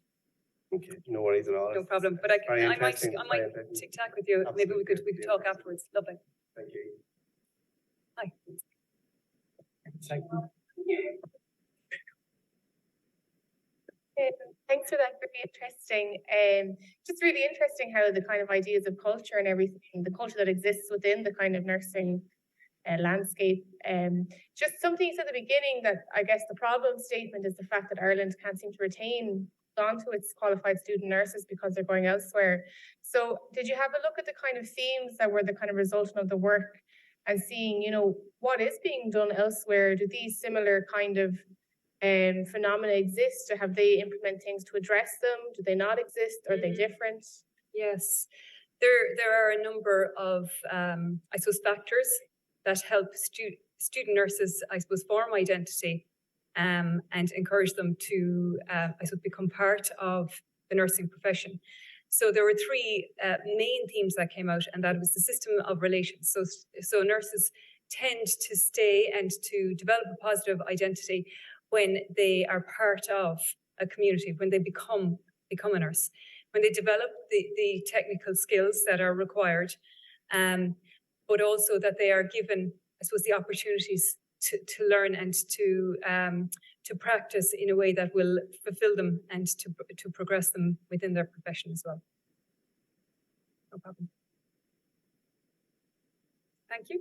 Okay, no worries at all. No problem. But I might tic tac with you. Maybe we could talk afterwards. Lovely. Thank you. Hi. Thank you. Thanks for that, very interesting. Just really interesting how the kind of ideas of culture and everything, the culture that exists within the kind of nursing landscape. Just something you said at the beginning that I guess the problem statement is the fact that Ireland can't seem to retain onto its qualified student nurses because they're going elsewhere. So did you have a look at the kind of themes that were the kind of result of the work and seeing, you know, what is being done elsewhere? Do these similar kind of phenomena exist, or have they implemented things to address them? Do they not exist? Are they different? Yes, there are a number of I suppose factors that help student nurses, I suppose, form identity and encourage them to I suppose become part of the nursing profession. So there were three main themes that came out, and that was the system of relations. So nurses tend to stay and to develop a positive identity when they are part of a community, when they become a nurse, when they develop the technical skills that are required, but also that they are given, I suppose, the opportunities to learn and to practice in a way that will fulfill them and to progress them within their profession as well. No problem. Thank you.